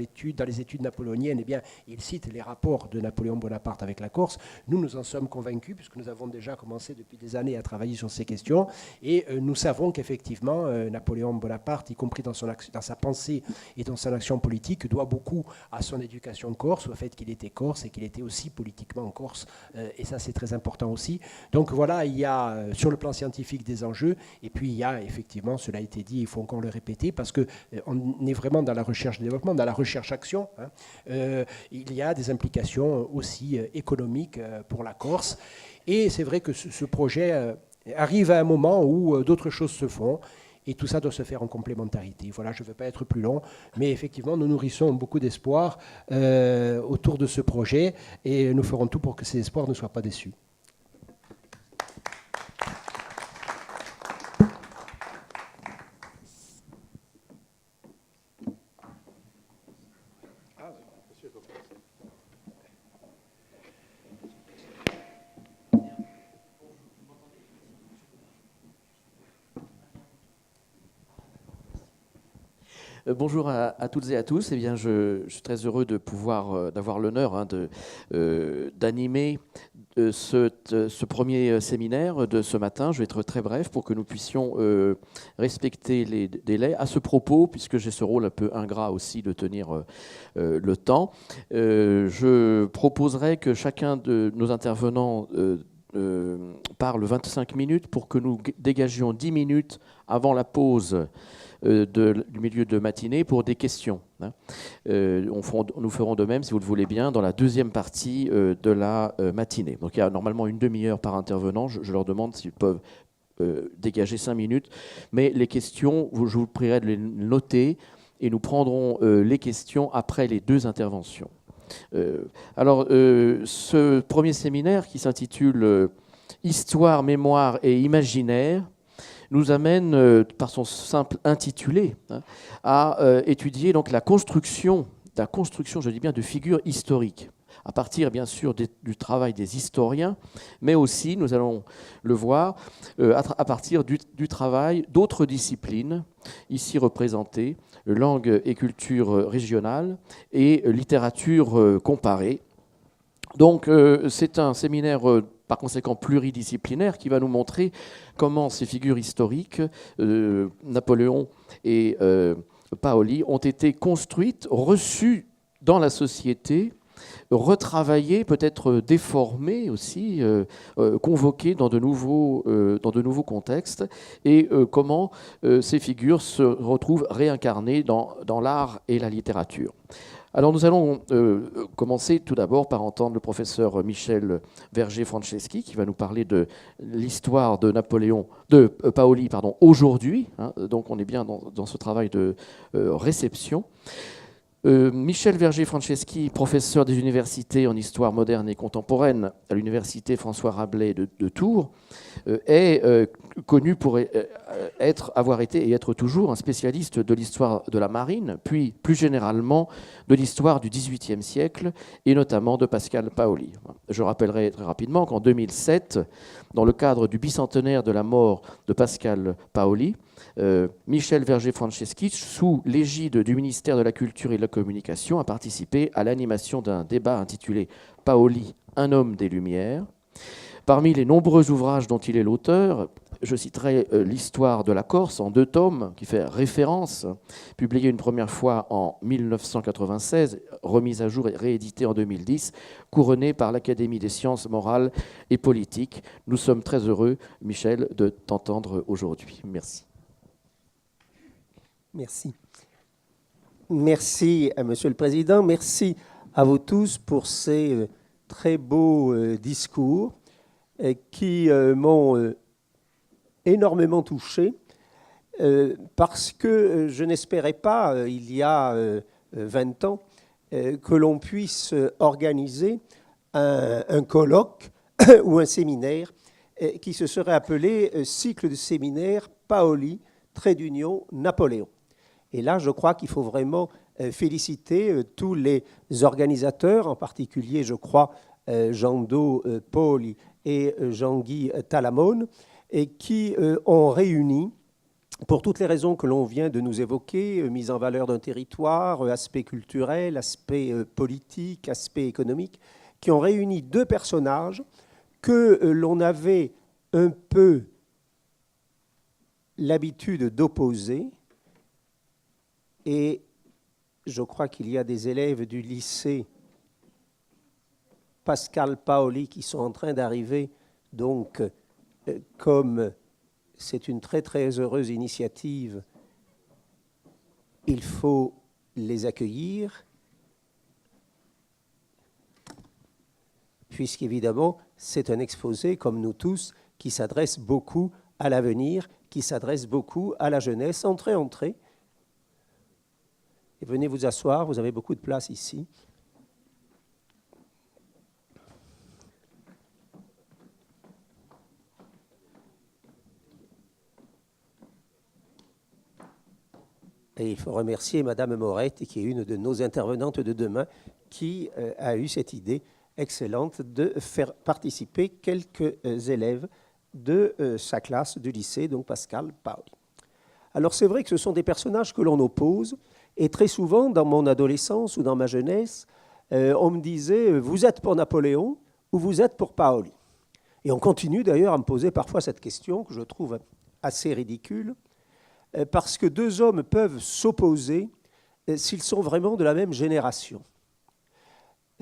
les études napoléoniennes, eh bien, il cite les rapports de Napoléon Bonaparte avec la Corse. Nous en sommes convaincus, puisque nous avons déjà commencé depuis des années à travailler sur ces questions, et nous savons qu'effectivement Napoléon Bonaparte, y compris dans sa pensée et dans son action politique, doit beaucoup à son éducation corse, au fait qu'il était corse et qu'il était aussi politiquement corse, et ça c'est très important aussi. Donc voilà, il y a sur le plan scientifique des enjeux, et puis il y a effectivement, cela a été dit, il faut encore le répéter, parce qu'on est vraiment dans la recherche-développement, dans la recherche-action. Il y a des implications aussi économiques pour la Corse, et c'est vrai que ce projet arrive à un moment où d'autres choses se font, et tout ça doit se faire en complémentarité. Voilà, je ne veux pas être plus long, mais effectivement, nous nourrissons beaucoup d'espoir autour de ce projet, et nous ferons tout pour que ces espoirs ne soient pas déçus. Bonjour à toutes et à tous. Eh bien, je suis très heureux de pouvoir d'avoir l'honneur d'animer ce premier séminaire de ce matin. Je vais être très bref pour que nous puissions respecter les délais. À ce propos, puisque j'ai ce rôle un peu ingrat aussi de tenir le temps, je proposerai que chacun de nos intervenants parle 25 minutes pour que nous dégagions 10 minutes avant la pause du milieu de matinée pour des questions. Nous ferons de même, si vous le voulez bien, dans la deuxième partie de la matinée. Donc il y a normalement une demi-heure par intervenant. Je leur demande s'ils peuvent dégager 5 minutes. Mais les questions, je vous prierai de les noter et nous prendrons les questions après les deux interventions. Alors, ce premier séminaire qui s'intitule Histoire, mémoire et imaginaire nous amène, par son simple intitulé, à étudier donc la construction, je dis bien, de figures historiques, à partir bien sûr du travail des historiens, mais aussi, nous allons le voir, à partir du travail d'autres disciplines, ici représentées, langue et culture régionale et littérature comparée. Donc c'est un séminaire par conséquent pluridisciplinaire qui va nous montrer comment ces figures historiques, Napoléon et Paoli, ont été construites, reçues dans la société, retravaillées, peut-être déformées aussi, convoquées dans de nouveaux contextes, et comment ces figures se retrouvent réincarnées dans l'art et la littérature. Alors nous allons commencer tout d'abord par entendre le professeur Michel Verger-Franceschi qui va nous parler de l'histoire de Paoli aujourd'hui. Donc on est bien dans ce travail de réception. Michel Verger-Franceschi, professeur des universités en histoire moderne et contemporaine à l'université François Rabelais de Tours, est connu pour avoir été et être toujours un spécialiste de l'histoire de la marine, puis plus généralement de l'histoire du XVIIIe siècle et notamment de Pascal Paoli. Je rappellerai très rapidement qu'en 2007, dans le cadre du bicentenaire de la mort de Pascal Paoli, Michel Verger-Franceschi, sous l'égide du ministère de la Culture et de la Communication, a participé à l'animation d'un débat intitulé « Paoli, un homme des Lumières ». Parmi les nombreux ouvrages dont il est l'auteur, je citerai l'histoire de la Corse en 2 tomes, qui fait référence, publié une première fois en 1996, remise à jour et réédité en 2010, couronné par l'Académie des sciences morales et politiques. Nous sommes très heureux, Michel, de t'entendre aujourd'hui. Merci. Merci. Merci à Monsieur le Président. Merci à vous tous pour ces très beaux discours qui m'ont énormément touché parce que je n'espérais pas, il y a 20 ans, que l'on puisse organiser un colloque ou un séminaire qui se serait appelé cycle de séminaire Paoli, trait d'union, Napoléon. Et là, je crois qu'il faut vraiment féliciter tous les organisateurs, en particulier, je crois, Jean-Do Paoli et Jean-Guy Talamone, et qui ont réuni, pour toutes les raisons que l'on vient de nous évoquer, mise en valeur d'un territoire, aspect culturel, aspect politique, aspect économique, qui ont réuni 2 personnages que l'on avait un peu l'habitude d'opposer. Et je crois qu'il y a des élèves du lycée Pascal Paoli qui sont en train d'arriver. Donc, comme c'est une très très heureuse initiative, il faut les accueillir, puisqu'évidemment, c'est un exposé, comme nous tous, qui s'adresse beaucoup à l'avenir, qui s'adresse beaucoup à la jeunesse. Entrez, entrez. Et venez vous asseoir, vous avez beaucoup de place ici. Et il faut remercier Madame Morette, qui est une de nos intervenantes de demain, qui a eu cette idée excellente de faire participer quelques élèves de sa classe du lycée, donc Pascal Paoli. Alors c'est vrai que ce sont des personnages que l'on oppose, et très souvent, dans mon adolescence ou dans ma jeunesse, on me disait « vous êtes pour Napoléon ou vous êtes pour Paoli ?» Et on continue d'ailleurs à me poser parfois cette question, que je trouve assez ridicule, parce que 2 hommes peuvent s'opposer s'ils sont vraiment de la même génération.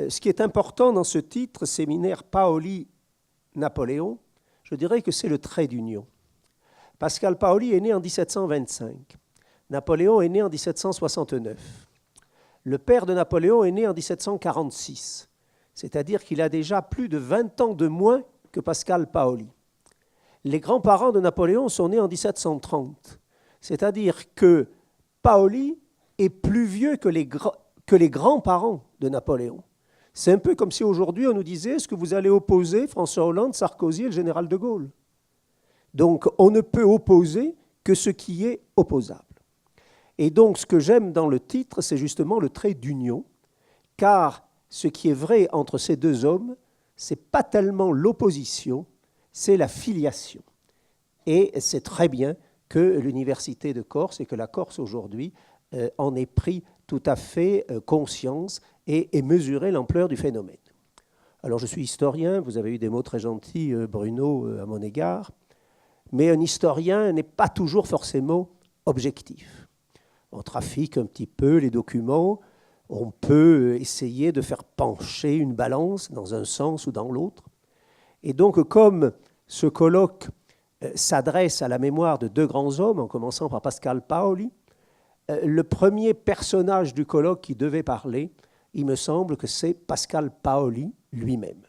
Ce qui est important dans ce titre, séminaire Paoli-Napoléon, je dirais que c'est le trait d'union. Pascal Paoli est né en 1725. Napoléon est né en 1769. Le père de Napoléon est né en 1746. C'est-à-dire qu'il a déjà plus de 20 ans de moins que Pascal Paoli. Les grands-parents de Napoléon sont nés en 1730. C'est-à-dire que Paoli est plus vieux que les grands-parents de Napoléon. C'est un peu comme si aujourd'hui on nous disait « est-ce que vous allez opposer François Hollande, Sarkozy et le général de Gaulle ?» Donc on ne peut opposer que ce qui est opposable. Et donc ce que j'aime dans le titre, c'est justement le trait d'union, car ce qui est vrai entre ces 2 hommes, ce n'est pas tellement l'opposition, c'est la filiation. Et c'est très bien que l'Université de Corse et que la Corse aujourd'hui en ait pris tout à fait conscience et mesuré l'ampleur du phénomène. Alors je suis historien, vous avez eu des mots très gentils, Bruno, à mon égard, mais un historien n'est pas toujours forcément objectif. On trafique un petit peu les documents, on peut essayer de faire pencher une balance dans un sens ou dans l'autre. Et donc comme ce colloque s'adresse à la mémoire de 2 grands hommes, en commençant par Pascal Paoli, le premier personnage du colloque qui devait parler, il me semble que c'est Pascal Paoli lui-même.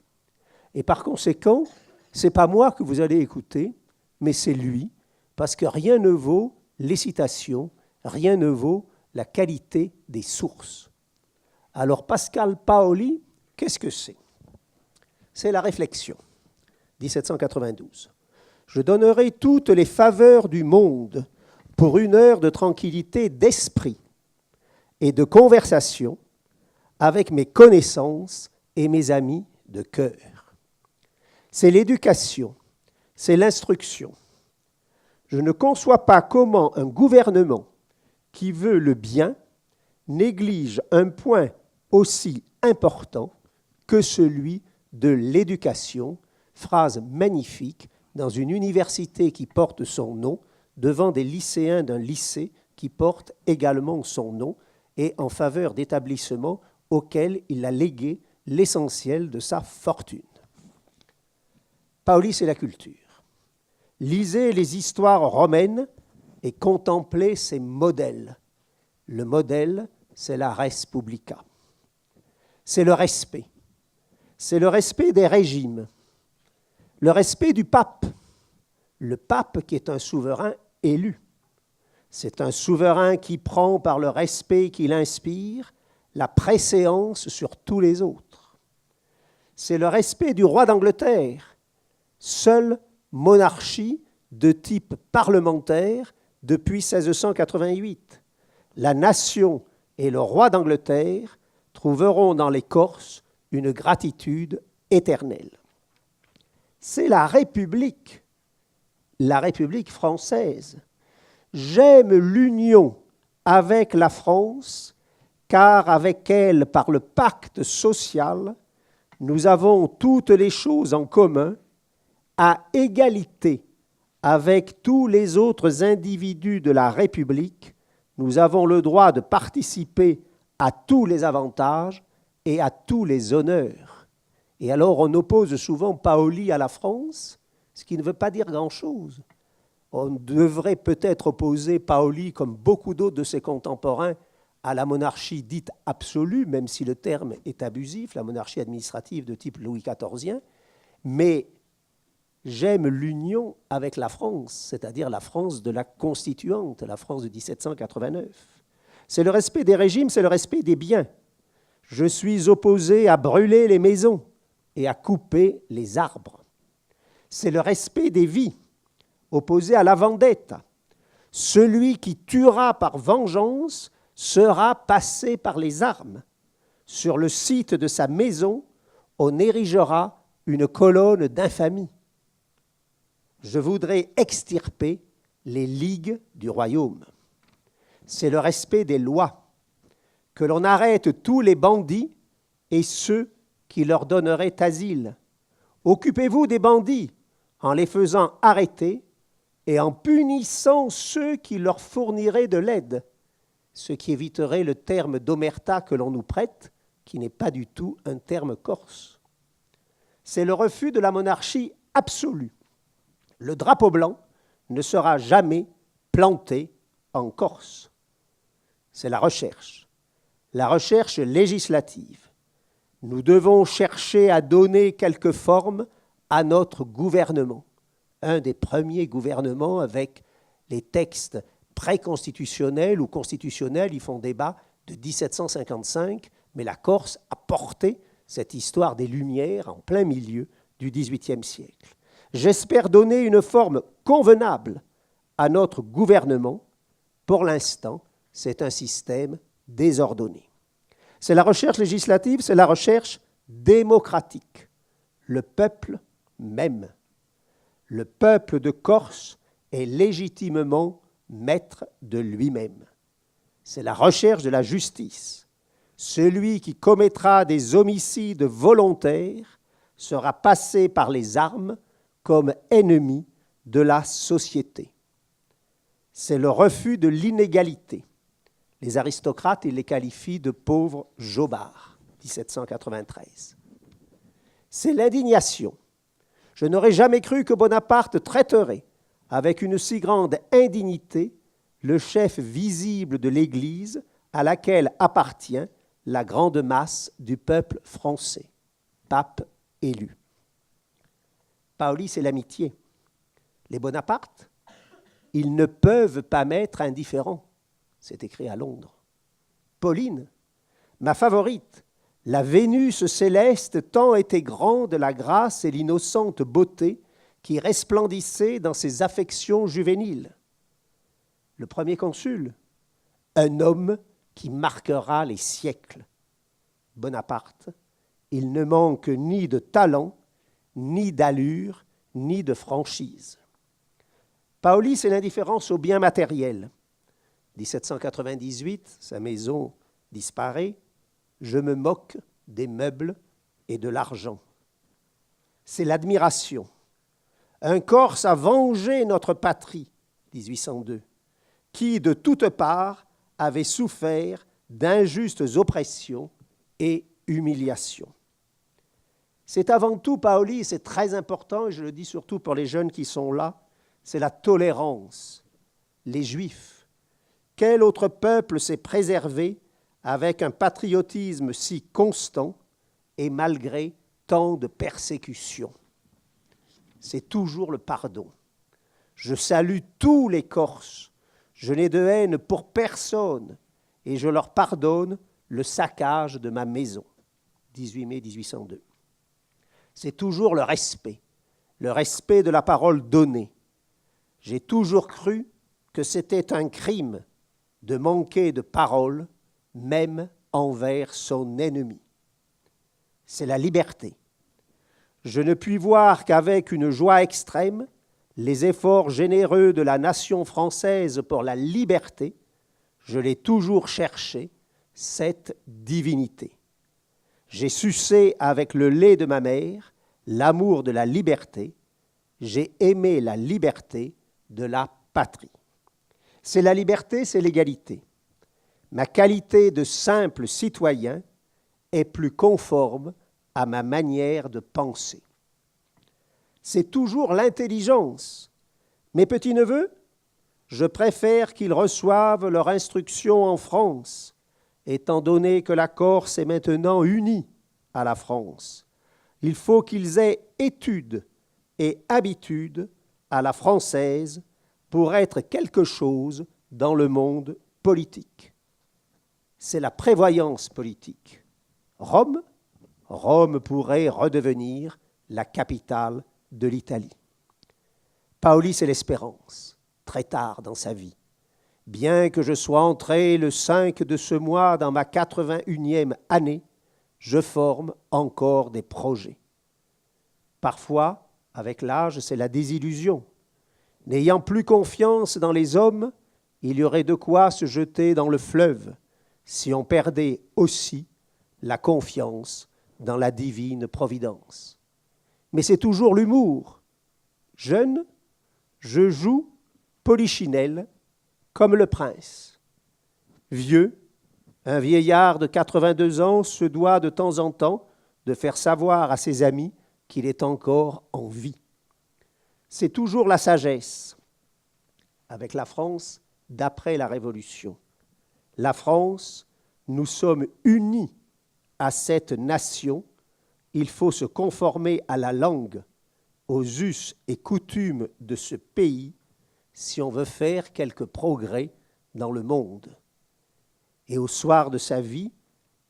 Et par conséquent, ce n'est pas moi que vous allez écouter, mais c'est lui, parce que rien ne vaut les citations, rien ne vaut la qualité des sources. Alors Pascal Paoli, qu'est-ce que c'est? C'est la réflexion, 1792. Je donnerai toutes les faveurs du monde pour une heure de tranquillité d'esprit et de conversation avec mes connaissances et mes amis de cœur. C'est l'éducation, c'est l'instruction. Je ne conçois pas comment un gouvernement qui veut le bien néglige un point aussi important que celui de l'éducation, phrase magnifique dans une université qui porte son nom, devant des lycéens d'un lycée qui porte également son nom, et en faveur d'établissements auxquels il a légué l'essentiel de sa fortune. Paoli, c'est la culture. Lisez les histoires romaines et contemplez ses modèles. Le modèle, c'est la res publica. C'est le respect. C'est le respect des régimes. Le respect du pape. Le pape qui est un souverain élu. C'est un souverain qui prend par le respect qu'il inspire la préséance sur tous les autres. C'est le respect du roi d'Angleterre, seule monarchie de type parlementaire depuis 1688. La nation et le roi d'Angleterre trouveront dans les Corses une gratitude éternelle. C'est la République française. J'aime l'union avec la France, car avec elle, par le pacte social, nous avons toutes les choses en commun, à égalité avec tous les autres individus de la République. Nous avons le droit de participer à tous les avantages et à tous les honneurs. Et alors on oppose souvent Paoli à la France, ce qui ne veut pas dire grand-chose. On devrait peut-être opposer Paoli, comme beaucoup d'autres de ses contemporains, à la monarchie dite absolue, même si le terme est abusif, la monarchie administrative de type Louis XIVien, mais j'aime l'union avec la France, c'est-à-dire la France de la Constituante, la France de 1789. C'est le respect des régimes, c'est le respect des biens. Je suis opposé à brûler les maisons et à couper les arbres. C'est le respect des vies, opposé à la vendetta. Celui qui tuera par vengeance sera passé par les armes. Sur le site de sa maison, on érigera une colonne d'infamie. Je voudrais extirper les ligues du royaume. C'est le respect des lois, que l'on arrête tous les bandits et ceux qui leur donneraient asile. Occupez-vous des bandits en les faisant arrêter et en punissant ceux qui leur fourniraient de l'aide, ce qui éviterait le terme d'omerta que l'on nous prête, qui n'est pas du tout un terme corse. C'est le refus de la monarchie absolue. Le drapeau blanc ne sera jamais planté en Corse. C'est la recherche législative. Nous devons chercher à donner quelque forme à notre gouvernement. Un des premiers gouvernements avec les textes préconstitutionnels ou constitutionnels, ils font débat de 1755, mais la Corse a porté cette histoire des Lumières en plein milieu du XVIIIe siècle. J'espère donner une forme convenable à notre gouvernement. Pour l'instant, c'est un système désordonné. C'est la recherche législative, c'est la recherche démocratique. Le peuple même. Le peuple de Corse est légitimement maître de lui-même. C'est la recherche de la justice. Celui qui commettra des homicides volontaires sera passé par les armes comme ennemi de la société. C'est le refus de l'inégalité. Les aristocrates, ils les qualifient de pauvres jobards, 1793. C'est l'indignation. Je n'aurais jamais cru que Bonaparte traiterait avec une si grande indignité le chef visible de l'Église à laquelle appartient la grande masse du peuple français, pape élu. Paoli, c'est l'amitié. Les Bonaparte, ils ne peuvent pas m'être indifférents. C'est écrit à Londres. Pauline, Ma favorite, la Vénus céleste, tant était grande la grâce et l'innocente beauté qui resplendissait dans ses affections juvéniles. Le premier consul, un homme qui marquera les siècles. Bonaparte, il ne manque ni de talent, ni d'allure, ni de franchise. Paoli, c'est l'indifférence aux biens matériels. 1798, sa maison disparaît. Je me moque des meubles et de l'argent. C'est l'admiration. Un Corse a vengé notre patrie, 1802, qui de toutes parts avait souffert d'injustes oppressions et humiliations. C'est avant tout, Paoli, c'est très important, et je le dis surtout pour les jeunes qui sont là, c'est la tolérance. Les Juifs. Quel autre peuple s'est préservé avec un patriotisme si constant et malgré tant de persécutions? C'est toujours le pardon. Je salue tous les Corses. Je n'ai de haine pour personne et je leur pardonne le saccage de ma maison. 18 mai 1802. C'est toujours le respect de la parole donnée. J'ai toujours cru que c'était un crime de manquer de parole, même envers son ennemi. C'est la liberté. Je ne puis voir qu'avec une joie extrême les efforts généreux de la nation française pour la liberté. Je l'ai toujours cherché, cette divinité. J'ai sucé avec le lait de ma mère l'amour de la liberté. J'ai aimé la liberté de la patrie. C'est la liberté, c'est l'égalité. Ma qualité de simple citoyen est plus conforme à ma manière de penser. C'est toujours l'intelligence. Mes petits-neveux, je préfère qu'ils reçoivent leur instruction en France, étant donné que la Corse est maintenant unie à la France. Il faut qu'ils aient étude et habitude à la française pour être quelque chose dans le monde politique. C'est la prévoyance politique. Rome pourrait redevenir la capitale de l'Italie. Paoli, c'est l'espérance, très tard dans sa vie. Bien que je sois entré le 5 de ce mois dans ma 81e année, je forme encore des projets. Parfois, avec l'âge, c'est la désillusion. N'ayant plus confiance dans les hommes, il y aurait de quoi se jeter dans le fleuve si on perdait aussi la confiance dans la divine providence. Mais c'est toujours l'humour. Jeune, je joue Polichinelle comme le prince. Vieux, un vieillard de 82 ans se doit de temps en temps de faire savoir à ses amis qu'il est encore en vie. C'est toujours la sagesse. Avec la France, d'après la Révolution. La France, nous sommes unis à cette nation. Il faut se conformer à la langue, aux us et coutumes de ce pays si on veut faire quelques progrès dans le monde. Et au soir de sa vie,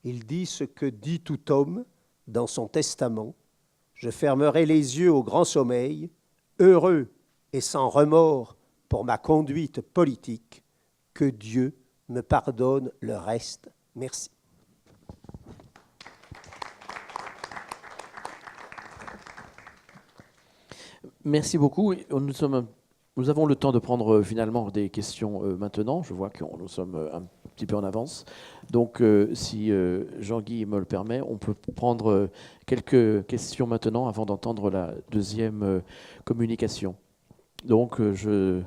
il dit ce que dit tout homme dans son testament. Je fermerai les yeux au grand sommeil, heureux et sans remords pour ma conduite politique. Que Dieu me pardonne le reste. Merci. Merci beaucoup. Nous avons le temps de prendre finalement des questions maintenant. Je vois que nous sommes un petit peu en avance. Donc, si Jean-Guy me le permet, on peut prendre quelques questions maintenant avant d'entendre la deuxième communication. Donc, je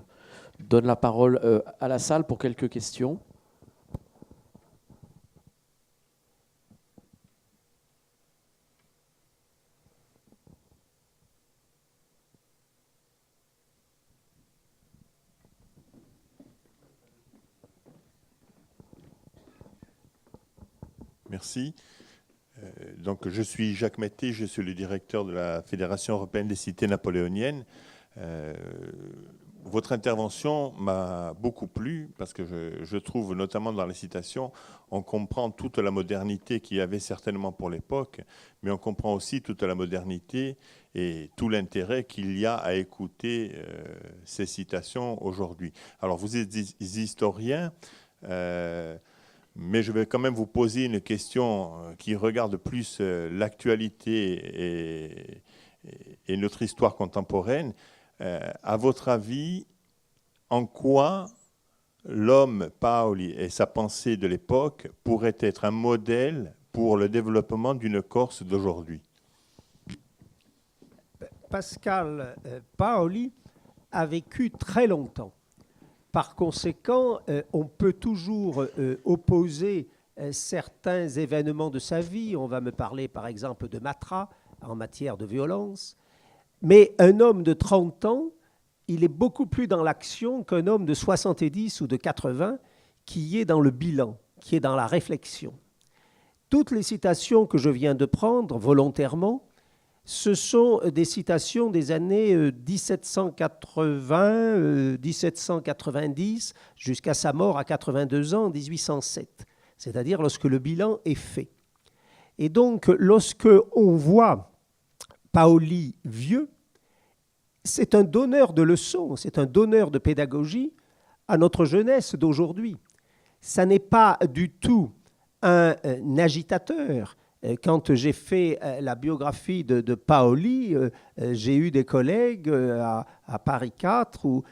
donne la parole à la salle pour quelques questions. Merci. Donc, je suis Jacques Metté, je suis le directeur de la Fédération européenne des cités napoléoniennes. votre intervention m'a beaucoup plu parce que je trouve, notamment dans les citations, on comprend toute la modernité qu'il y avait certainement pour l'époque, mais on comprend aussi toute la modernité et tout l'intérêt qu'il y a à écouter ces citations aujourd'hui. Alors, vous êtes historien, mais je vais quand même vous poser une question qui regarde plus l'actualité et notre histoire contemporaine. À votre avis, en quoi l'homme Paoli et sa pensée de l'époque pourraient être un modèle pour le développement d'une Corse d'aujourd'hui? Pascal Paoli a vécu très longtemps. Par conséquent, on peut toujours opposer certains événements de sa vie. On va me parler par exemple de Matra en matière de violence. Mais un homme de 30 ans, il est beaucoup plus dans l'action qu'un homme de 70 ou de 80 qui est dans le bilan, qui est dans la réflexion. Toutes les citations que je viens de prendre volontairement, ce sont des citations des années 1780, 1790, jusqu'à sa mort à 82 ans en 1807, c'est-à-dire lorsque le bilan est fait. Et donc, lorsque on voit Paoli vieux, c'est un donneur de leçons, c'est un donneur de pédagogie à notre jeunesse d'aujourd'hui. Ça n'est pas du tout un agitateur. Quand j'ai fait la biographie de Paoli, j'ai eu des collègues à Paris 4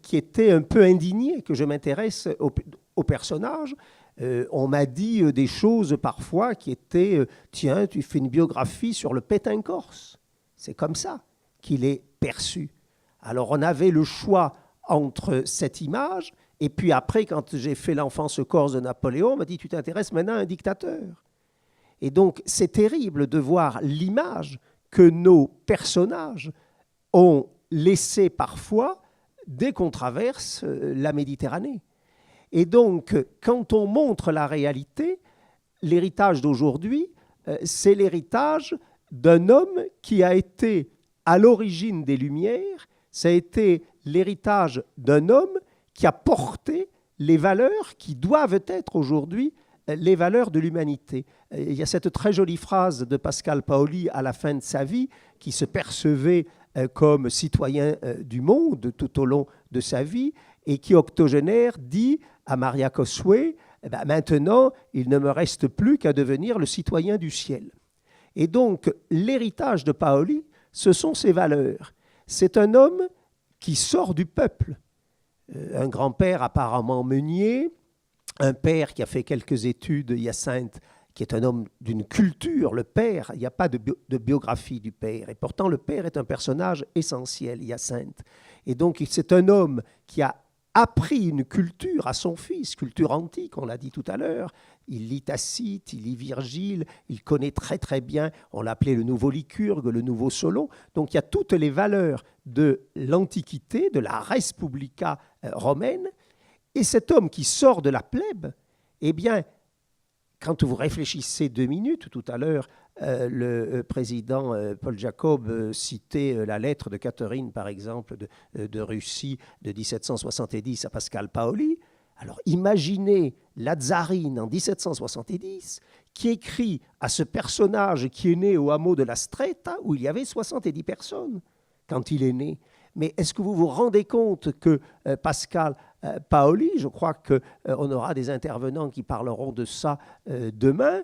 qui étaient un peu indignés que je m'intéresse au personnage. On m'a dit des choses parfois qui étaient « Tiens, tu fais une biographie sur le Pétain corse ». C'est comme ça qu'il est perçu. Alors on avait le choix entre cette image et puis après, quand j'ai fait l'enfance corse de Napoléon, on m'a dit « Tu t'intéresses maintenant à un dictateur ». Et donc c'est terrible de voir l'image que nos personnages ont laissée parfois dès qu'on traverse la Méditerranée. Et donc, quand on montre la réalité, l'héritage d'aujourd'hui, c'est l'héritage d'un homme qui a été à l'origine des Lumières, ça a été l'héritage d'un homme qui a porté les valeurs qui doivent être aujourd'hui les valeurs de l'humanité. Il y a cette très jolie phrase de Pascal Paoli à la fin de sa vie, qui se percevait comme citoyen du monde tout au long de sa vie, et qui, octogénaire, dit à Maria Cossuet, « Maintenant, il ne me reste plus qu'à devenir le citoyen du ciel ». Et donc, l'héritage de Paoli, ce sont ses valeurs. C'est un homme qui sort du peuple. Un grand-père apparemment meunier, un père qui a fait quelques études, Hyacinthe, qui est un homme d'une culture. Le père, il n'y a pas de biographie du père. Et pourtant, le père est un personnage essentiel, Hyacinthe. Et donc, c'est un homme qui a appris une culture à son fils, culture antique, on l'a dit tout à l'heure. Il lit Tacite, il lit Virgile, il connaît très très bien, on l'appelait le nouveau Lycurgue, le nouveau Solon. Donc il y a toutes les valeurs de l'Antiquité, de la Res Publica romaine. Et cet homme qui sort de la plèbe, eh bien, quand vous réfléchissez 2 minutes, tout à l'heure, le président Paul Jacob citait la lettre de Catherine, par exemple, de Russie de 1770 à Pascal Paoli. Alors imaginez la tsarine en 1770 qui écrit à ce personnage qui est né au hameau de la Stretta où il y avait 70 personnes quand il est né. Mais est-ce que vous vous rendez compte que Pascal Paoli, je crois qu'on aura des intervenants qui parleront de ça demain,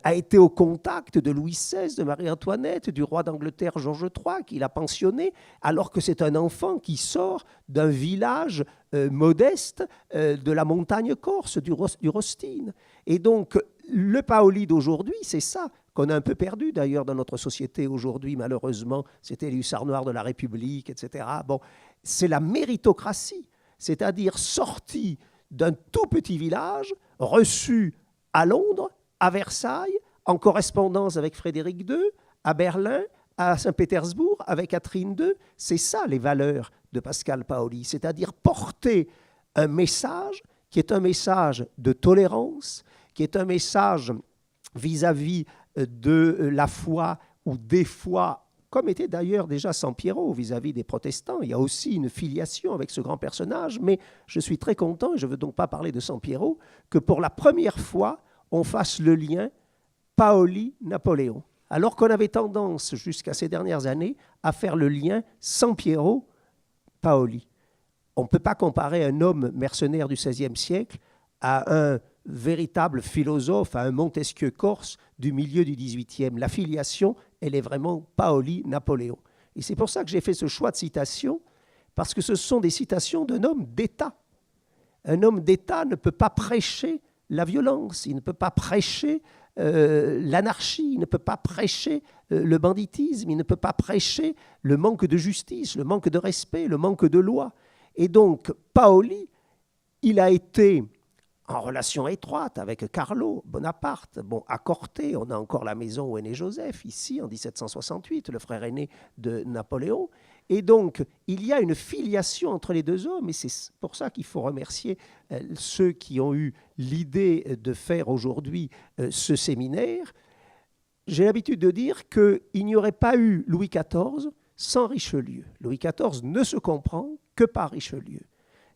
a été au contact de Louis XVI, de Marie-Antoinette, du roi d'Angleterre Georges III, qu'il a pensionné, alors que c'est un enfant qui sort d'un village modeste de la montagne corse, du Rostine. Et donc, le Paoli d'aujourd'hui, c'est ça qu'on a un peu perdu d'ailleurs dans notre société aujourd'hui, malheureusement. C'était les hussards noirs de la République, etc. Bon, c'est la méritocratie, c'est-à-dire sorti d'un tout petit village, reçu à Londres, à Versailles, en correspondance avec Frédéric II, à Berlin, à Saint-Pétersbourg, avec Catherine II. C'est ça les valeurs de Pascal Paoli, c'est-à-dire porter un message qui est un message de tolérance, qui est un message vis-à-vis de la foi ou des fois comme était d'ailleurs déjà Sampiero vis-à-vis des protestants. Il y a aussi une filiation avec ce grand personnage, mais je suis très content, et je ne veux donc pas parler de Sampiero, que pour la première fois, on fasse le lien Paoli-Napoléon. Alors qu'on avait tendance, jusqu'à ces dernières années, à faire le lien Sampiero-Paoli. On ne peut pas comparer un homme mercenaire du XVIe siècle à un véritable philosophe, à un Montesquieu corse du milieu du XVIIIe. La filiation, elle est vraiment Paoli-Napoléon. Et c'est pour ça que j'ai fait ce choix de citation, parce que ce sont des citations d'un homme d'État. Un homme d'État ne peut pas prêcher la violence, il ne peut pas prêcher l'anarchie, il ne peut pas prêcher le banditisme, il ne peut pas prêcher le manque de justice, le manque de respect, le manque de loi. Et donc, Paoli, il a été en relation étroite avec Carlo Bonaparte. Bon, à Corté, on a encore la maison où est né Joseph, ici, en 1768, le frère aîné de Napoléon. Et donc, il y a une filiation entre les deux hommes, et c'est pour ça qu'il faut remercier ceux qui ont eu l'idée de faire aujourd'hui ce séminaire. J'ai l'habitude de dire qu'il n'y aurait pas eu Louis XIV sans Richelieu. Louis XIV ne se comprend que par Richelieu.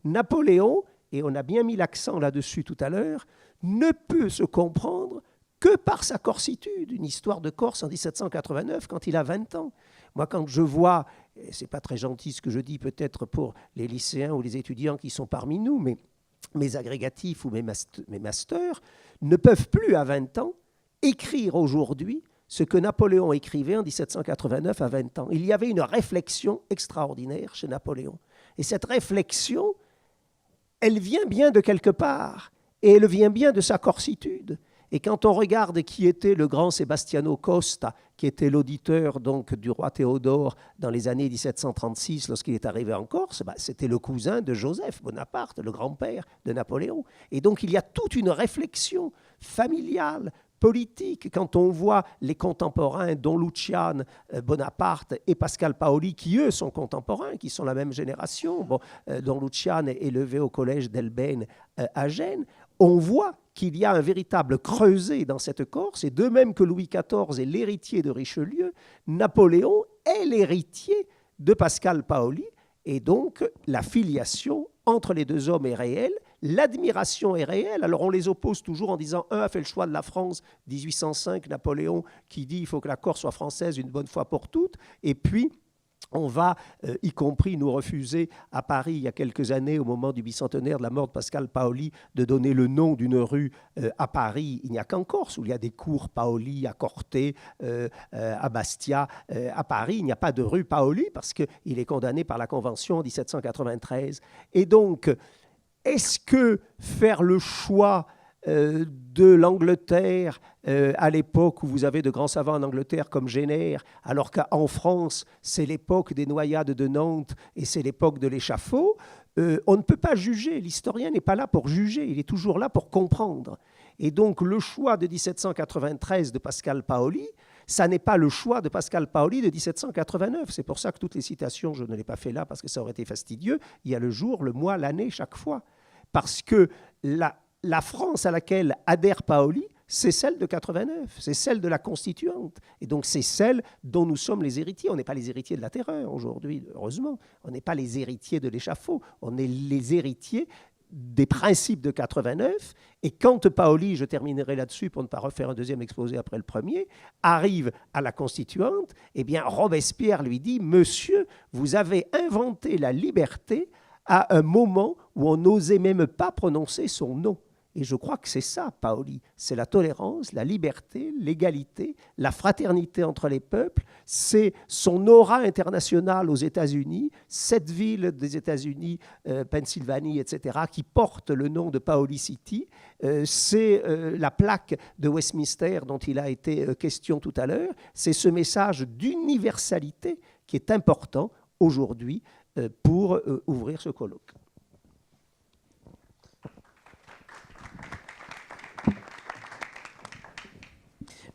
Napoléon, et on a bien mis l'accent là-dessus tout à l'heure, ne peut se comprendre que par sa corsitude. Une histoire de Corse en 1789, quand il a 20 ans. Moi, quand je vois, et c'est pas très gentil ce que je dis peut-être pour les lycéens ou les étudiants qui sont parmi nous, mais mes agrégatifs ou mes masters ne peuvent plus, à 20 ans, écrire aujourd'hui ce que Napoléon écrivait en 1789 à 20 ans. Il y avait une réflexion extraordinaire chez Napoléon. Et cette réflexion, elle vient bien de quelque part, et elle vient bien de sa corsitude. Et quand on regarde qui était le grand Sebastiano Costa, qui était l'auditeur donc du roi Théodore dans les années 1736, lorsqu'il est arrivé en Corse, c'était le cousin de Joseph Bonaparte, le grand-père de Napoléon. Et donc il y a toute une réflexion familiale, politique, quand on voit les contemporains, dont Lucian Bonaparte et Pascal Paoli, qui eux sont contemporains, qui sont la même génération, bon, dont Lucian est élevé au collège d'Elbène à Gênes, on voit qu'il y a un véritable creuset dans cette Corse, et de même que Louis XIV est l'héritier de Richelieu, Napoléon est l'héritier de Pascal Paoli, et donc la filiation entre les deux hommes est réelle, l'admiration est réelle. Alors on les oppose toujours en disant un a fait le choix de la France, 1805, Napoléon qui dit il faut que la Corse soit française une bonne fois pour toutes, et puis on va, y compris nous refuser à Paris il y a quelques années, au moment du bicentenaire de la mort de Pascal Paoli, de donner le nom d'une rue à Paris. Il n'y a qu'en Corse où il y a des cours Paoli, à Corté, à Bastia. À Paris, il n'y a pas de rue Paoli parce qu'il est condamné par la Convention en 1793. Et donc, est-ce que faire le choix de l'Angleterre à l'époque où vous avez de grands savants en Angleterre comme Jenner, alors qu'en France, c'est l'époque des noyades de Nantes et c'est l'époque de l'échafaud, on ne peut pas juger. L'historien n'est pas là pour juger, il est toujours là pour comprendre. Et donc le choix de 1793 de Pascal Paoli, ça n'est pas le choix de Pascal Paoli de 1789. C'est pour ça que toutes les citations, je ne l'ai pas fait là parce que ça aurait été fastidieux, il y a le jour, le mois, l'année, chaque fois. Parce que la France à laquelle adhère Paoli, c'est celle de 89, c'est celle de la Constituante. Et donc c'est celle dont nous sommes les héritiers. On n'est pas les héritiers de la terreur aujourd'hui, heureusement. On n'est pas les héritiers de l'échafaud. On est les héritiers des principes de 89. Et quand Paoli, je terminerai là-dessus pour ne pas refaire un deuxième exposé après le premier, arrive à la Constituante, eh bien Robespierre lui dit « Monsieur, vous avez inventé la liberté à un moment où on n'osait même pas prononcer son nom. » Et je crois que c'est ça, Paoli. C'est la tolérance, la liberté, l'égalité, la fraternité entre les peuples. C'est son aura internationale aux États-Unis, cette ville des États-Unis, Pennsylvanie, etc., qui porte le nom de Paoli City. C'est la plaque de Westminster dont il a été question tout à l'heure. C'est ce message d'universalité qui est important aujourd'hui pour ouvrir ce colloque.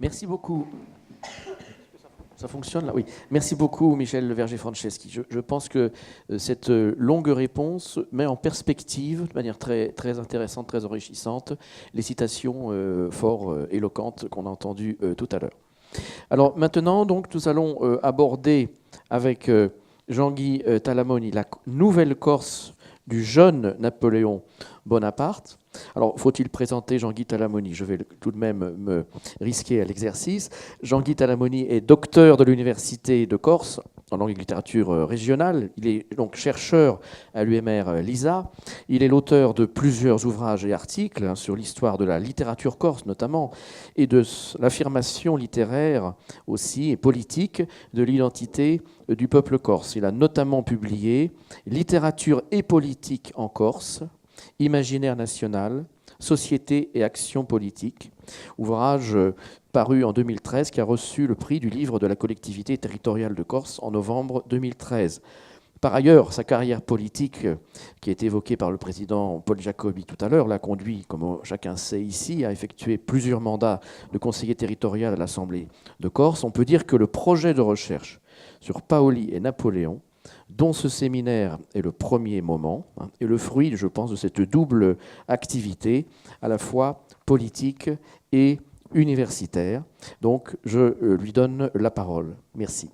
Merci beaucoup. Ça fonctionne là ? Oui. Merci beaucoup, Michel Verger-Franceschi. Je pense que cette longue réponse met en perspective, de manière très, très intéressante, très enrichissante, les citations fort éloquentes qu'on a entendues tout à l'heure. Alors maintenant, donc, nous allons aborder avec Jean-Guy Talamoni la nouvelle Corse du jeune Napoléon Bonaparte. Alors, faut-il présenter Jean-Guy Talamoni? Je vais tout de même me risquer à l'exercice. Jean-Guy Talamoni est docteur de l'Université de Corse en langue et littérature régionale. Il est donc chercheur à l'UMR LISA. Il est l'auteur de plusieurs ouvrages et articles sur l'histoire de la littérature corse notamment, et de l'affirmation littéraire aussi et politique de l'identité du peuple corse. Il a notamment publié « Littérature et politique en Corse », « Imaginaire national, société et action politique », ouvrage paru en 2013 qui a reçu le prix du livre de la collectivité territoriale de Corse en novembre 2013. Par ailleurs, sa carrière politique, qui est évoquée par le président Paul Jacobi tout à l'heure, l'a conduit, comme chacun sait ici, à effectuer plusieurs mandats de conseiller territorial à l'Assemblée de Corse. On peut dire que le projet de recherche sur Paoli et Napoléon, dont ce séminaire est le premier moment, est le fruit, je pense, de cette double activité, à la fois politique et universitaire. Donc, je lui donne la parole. Merci.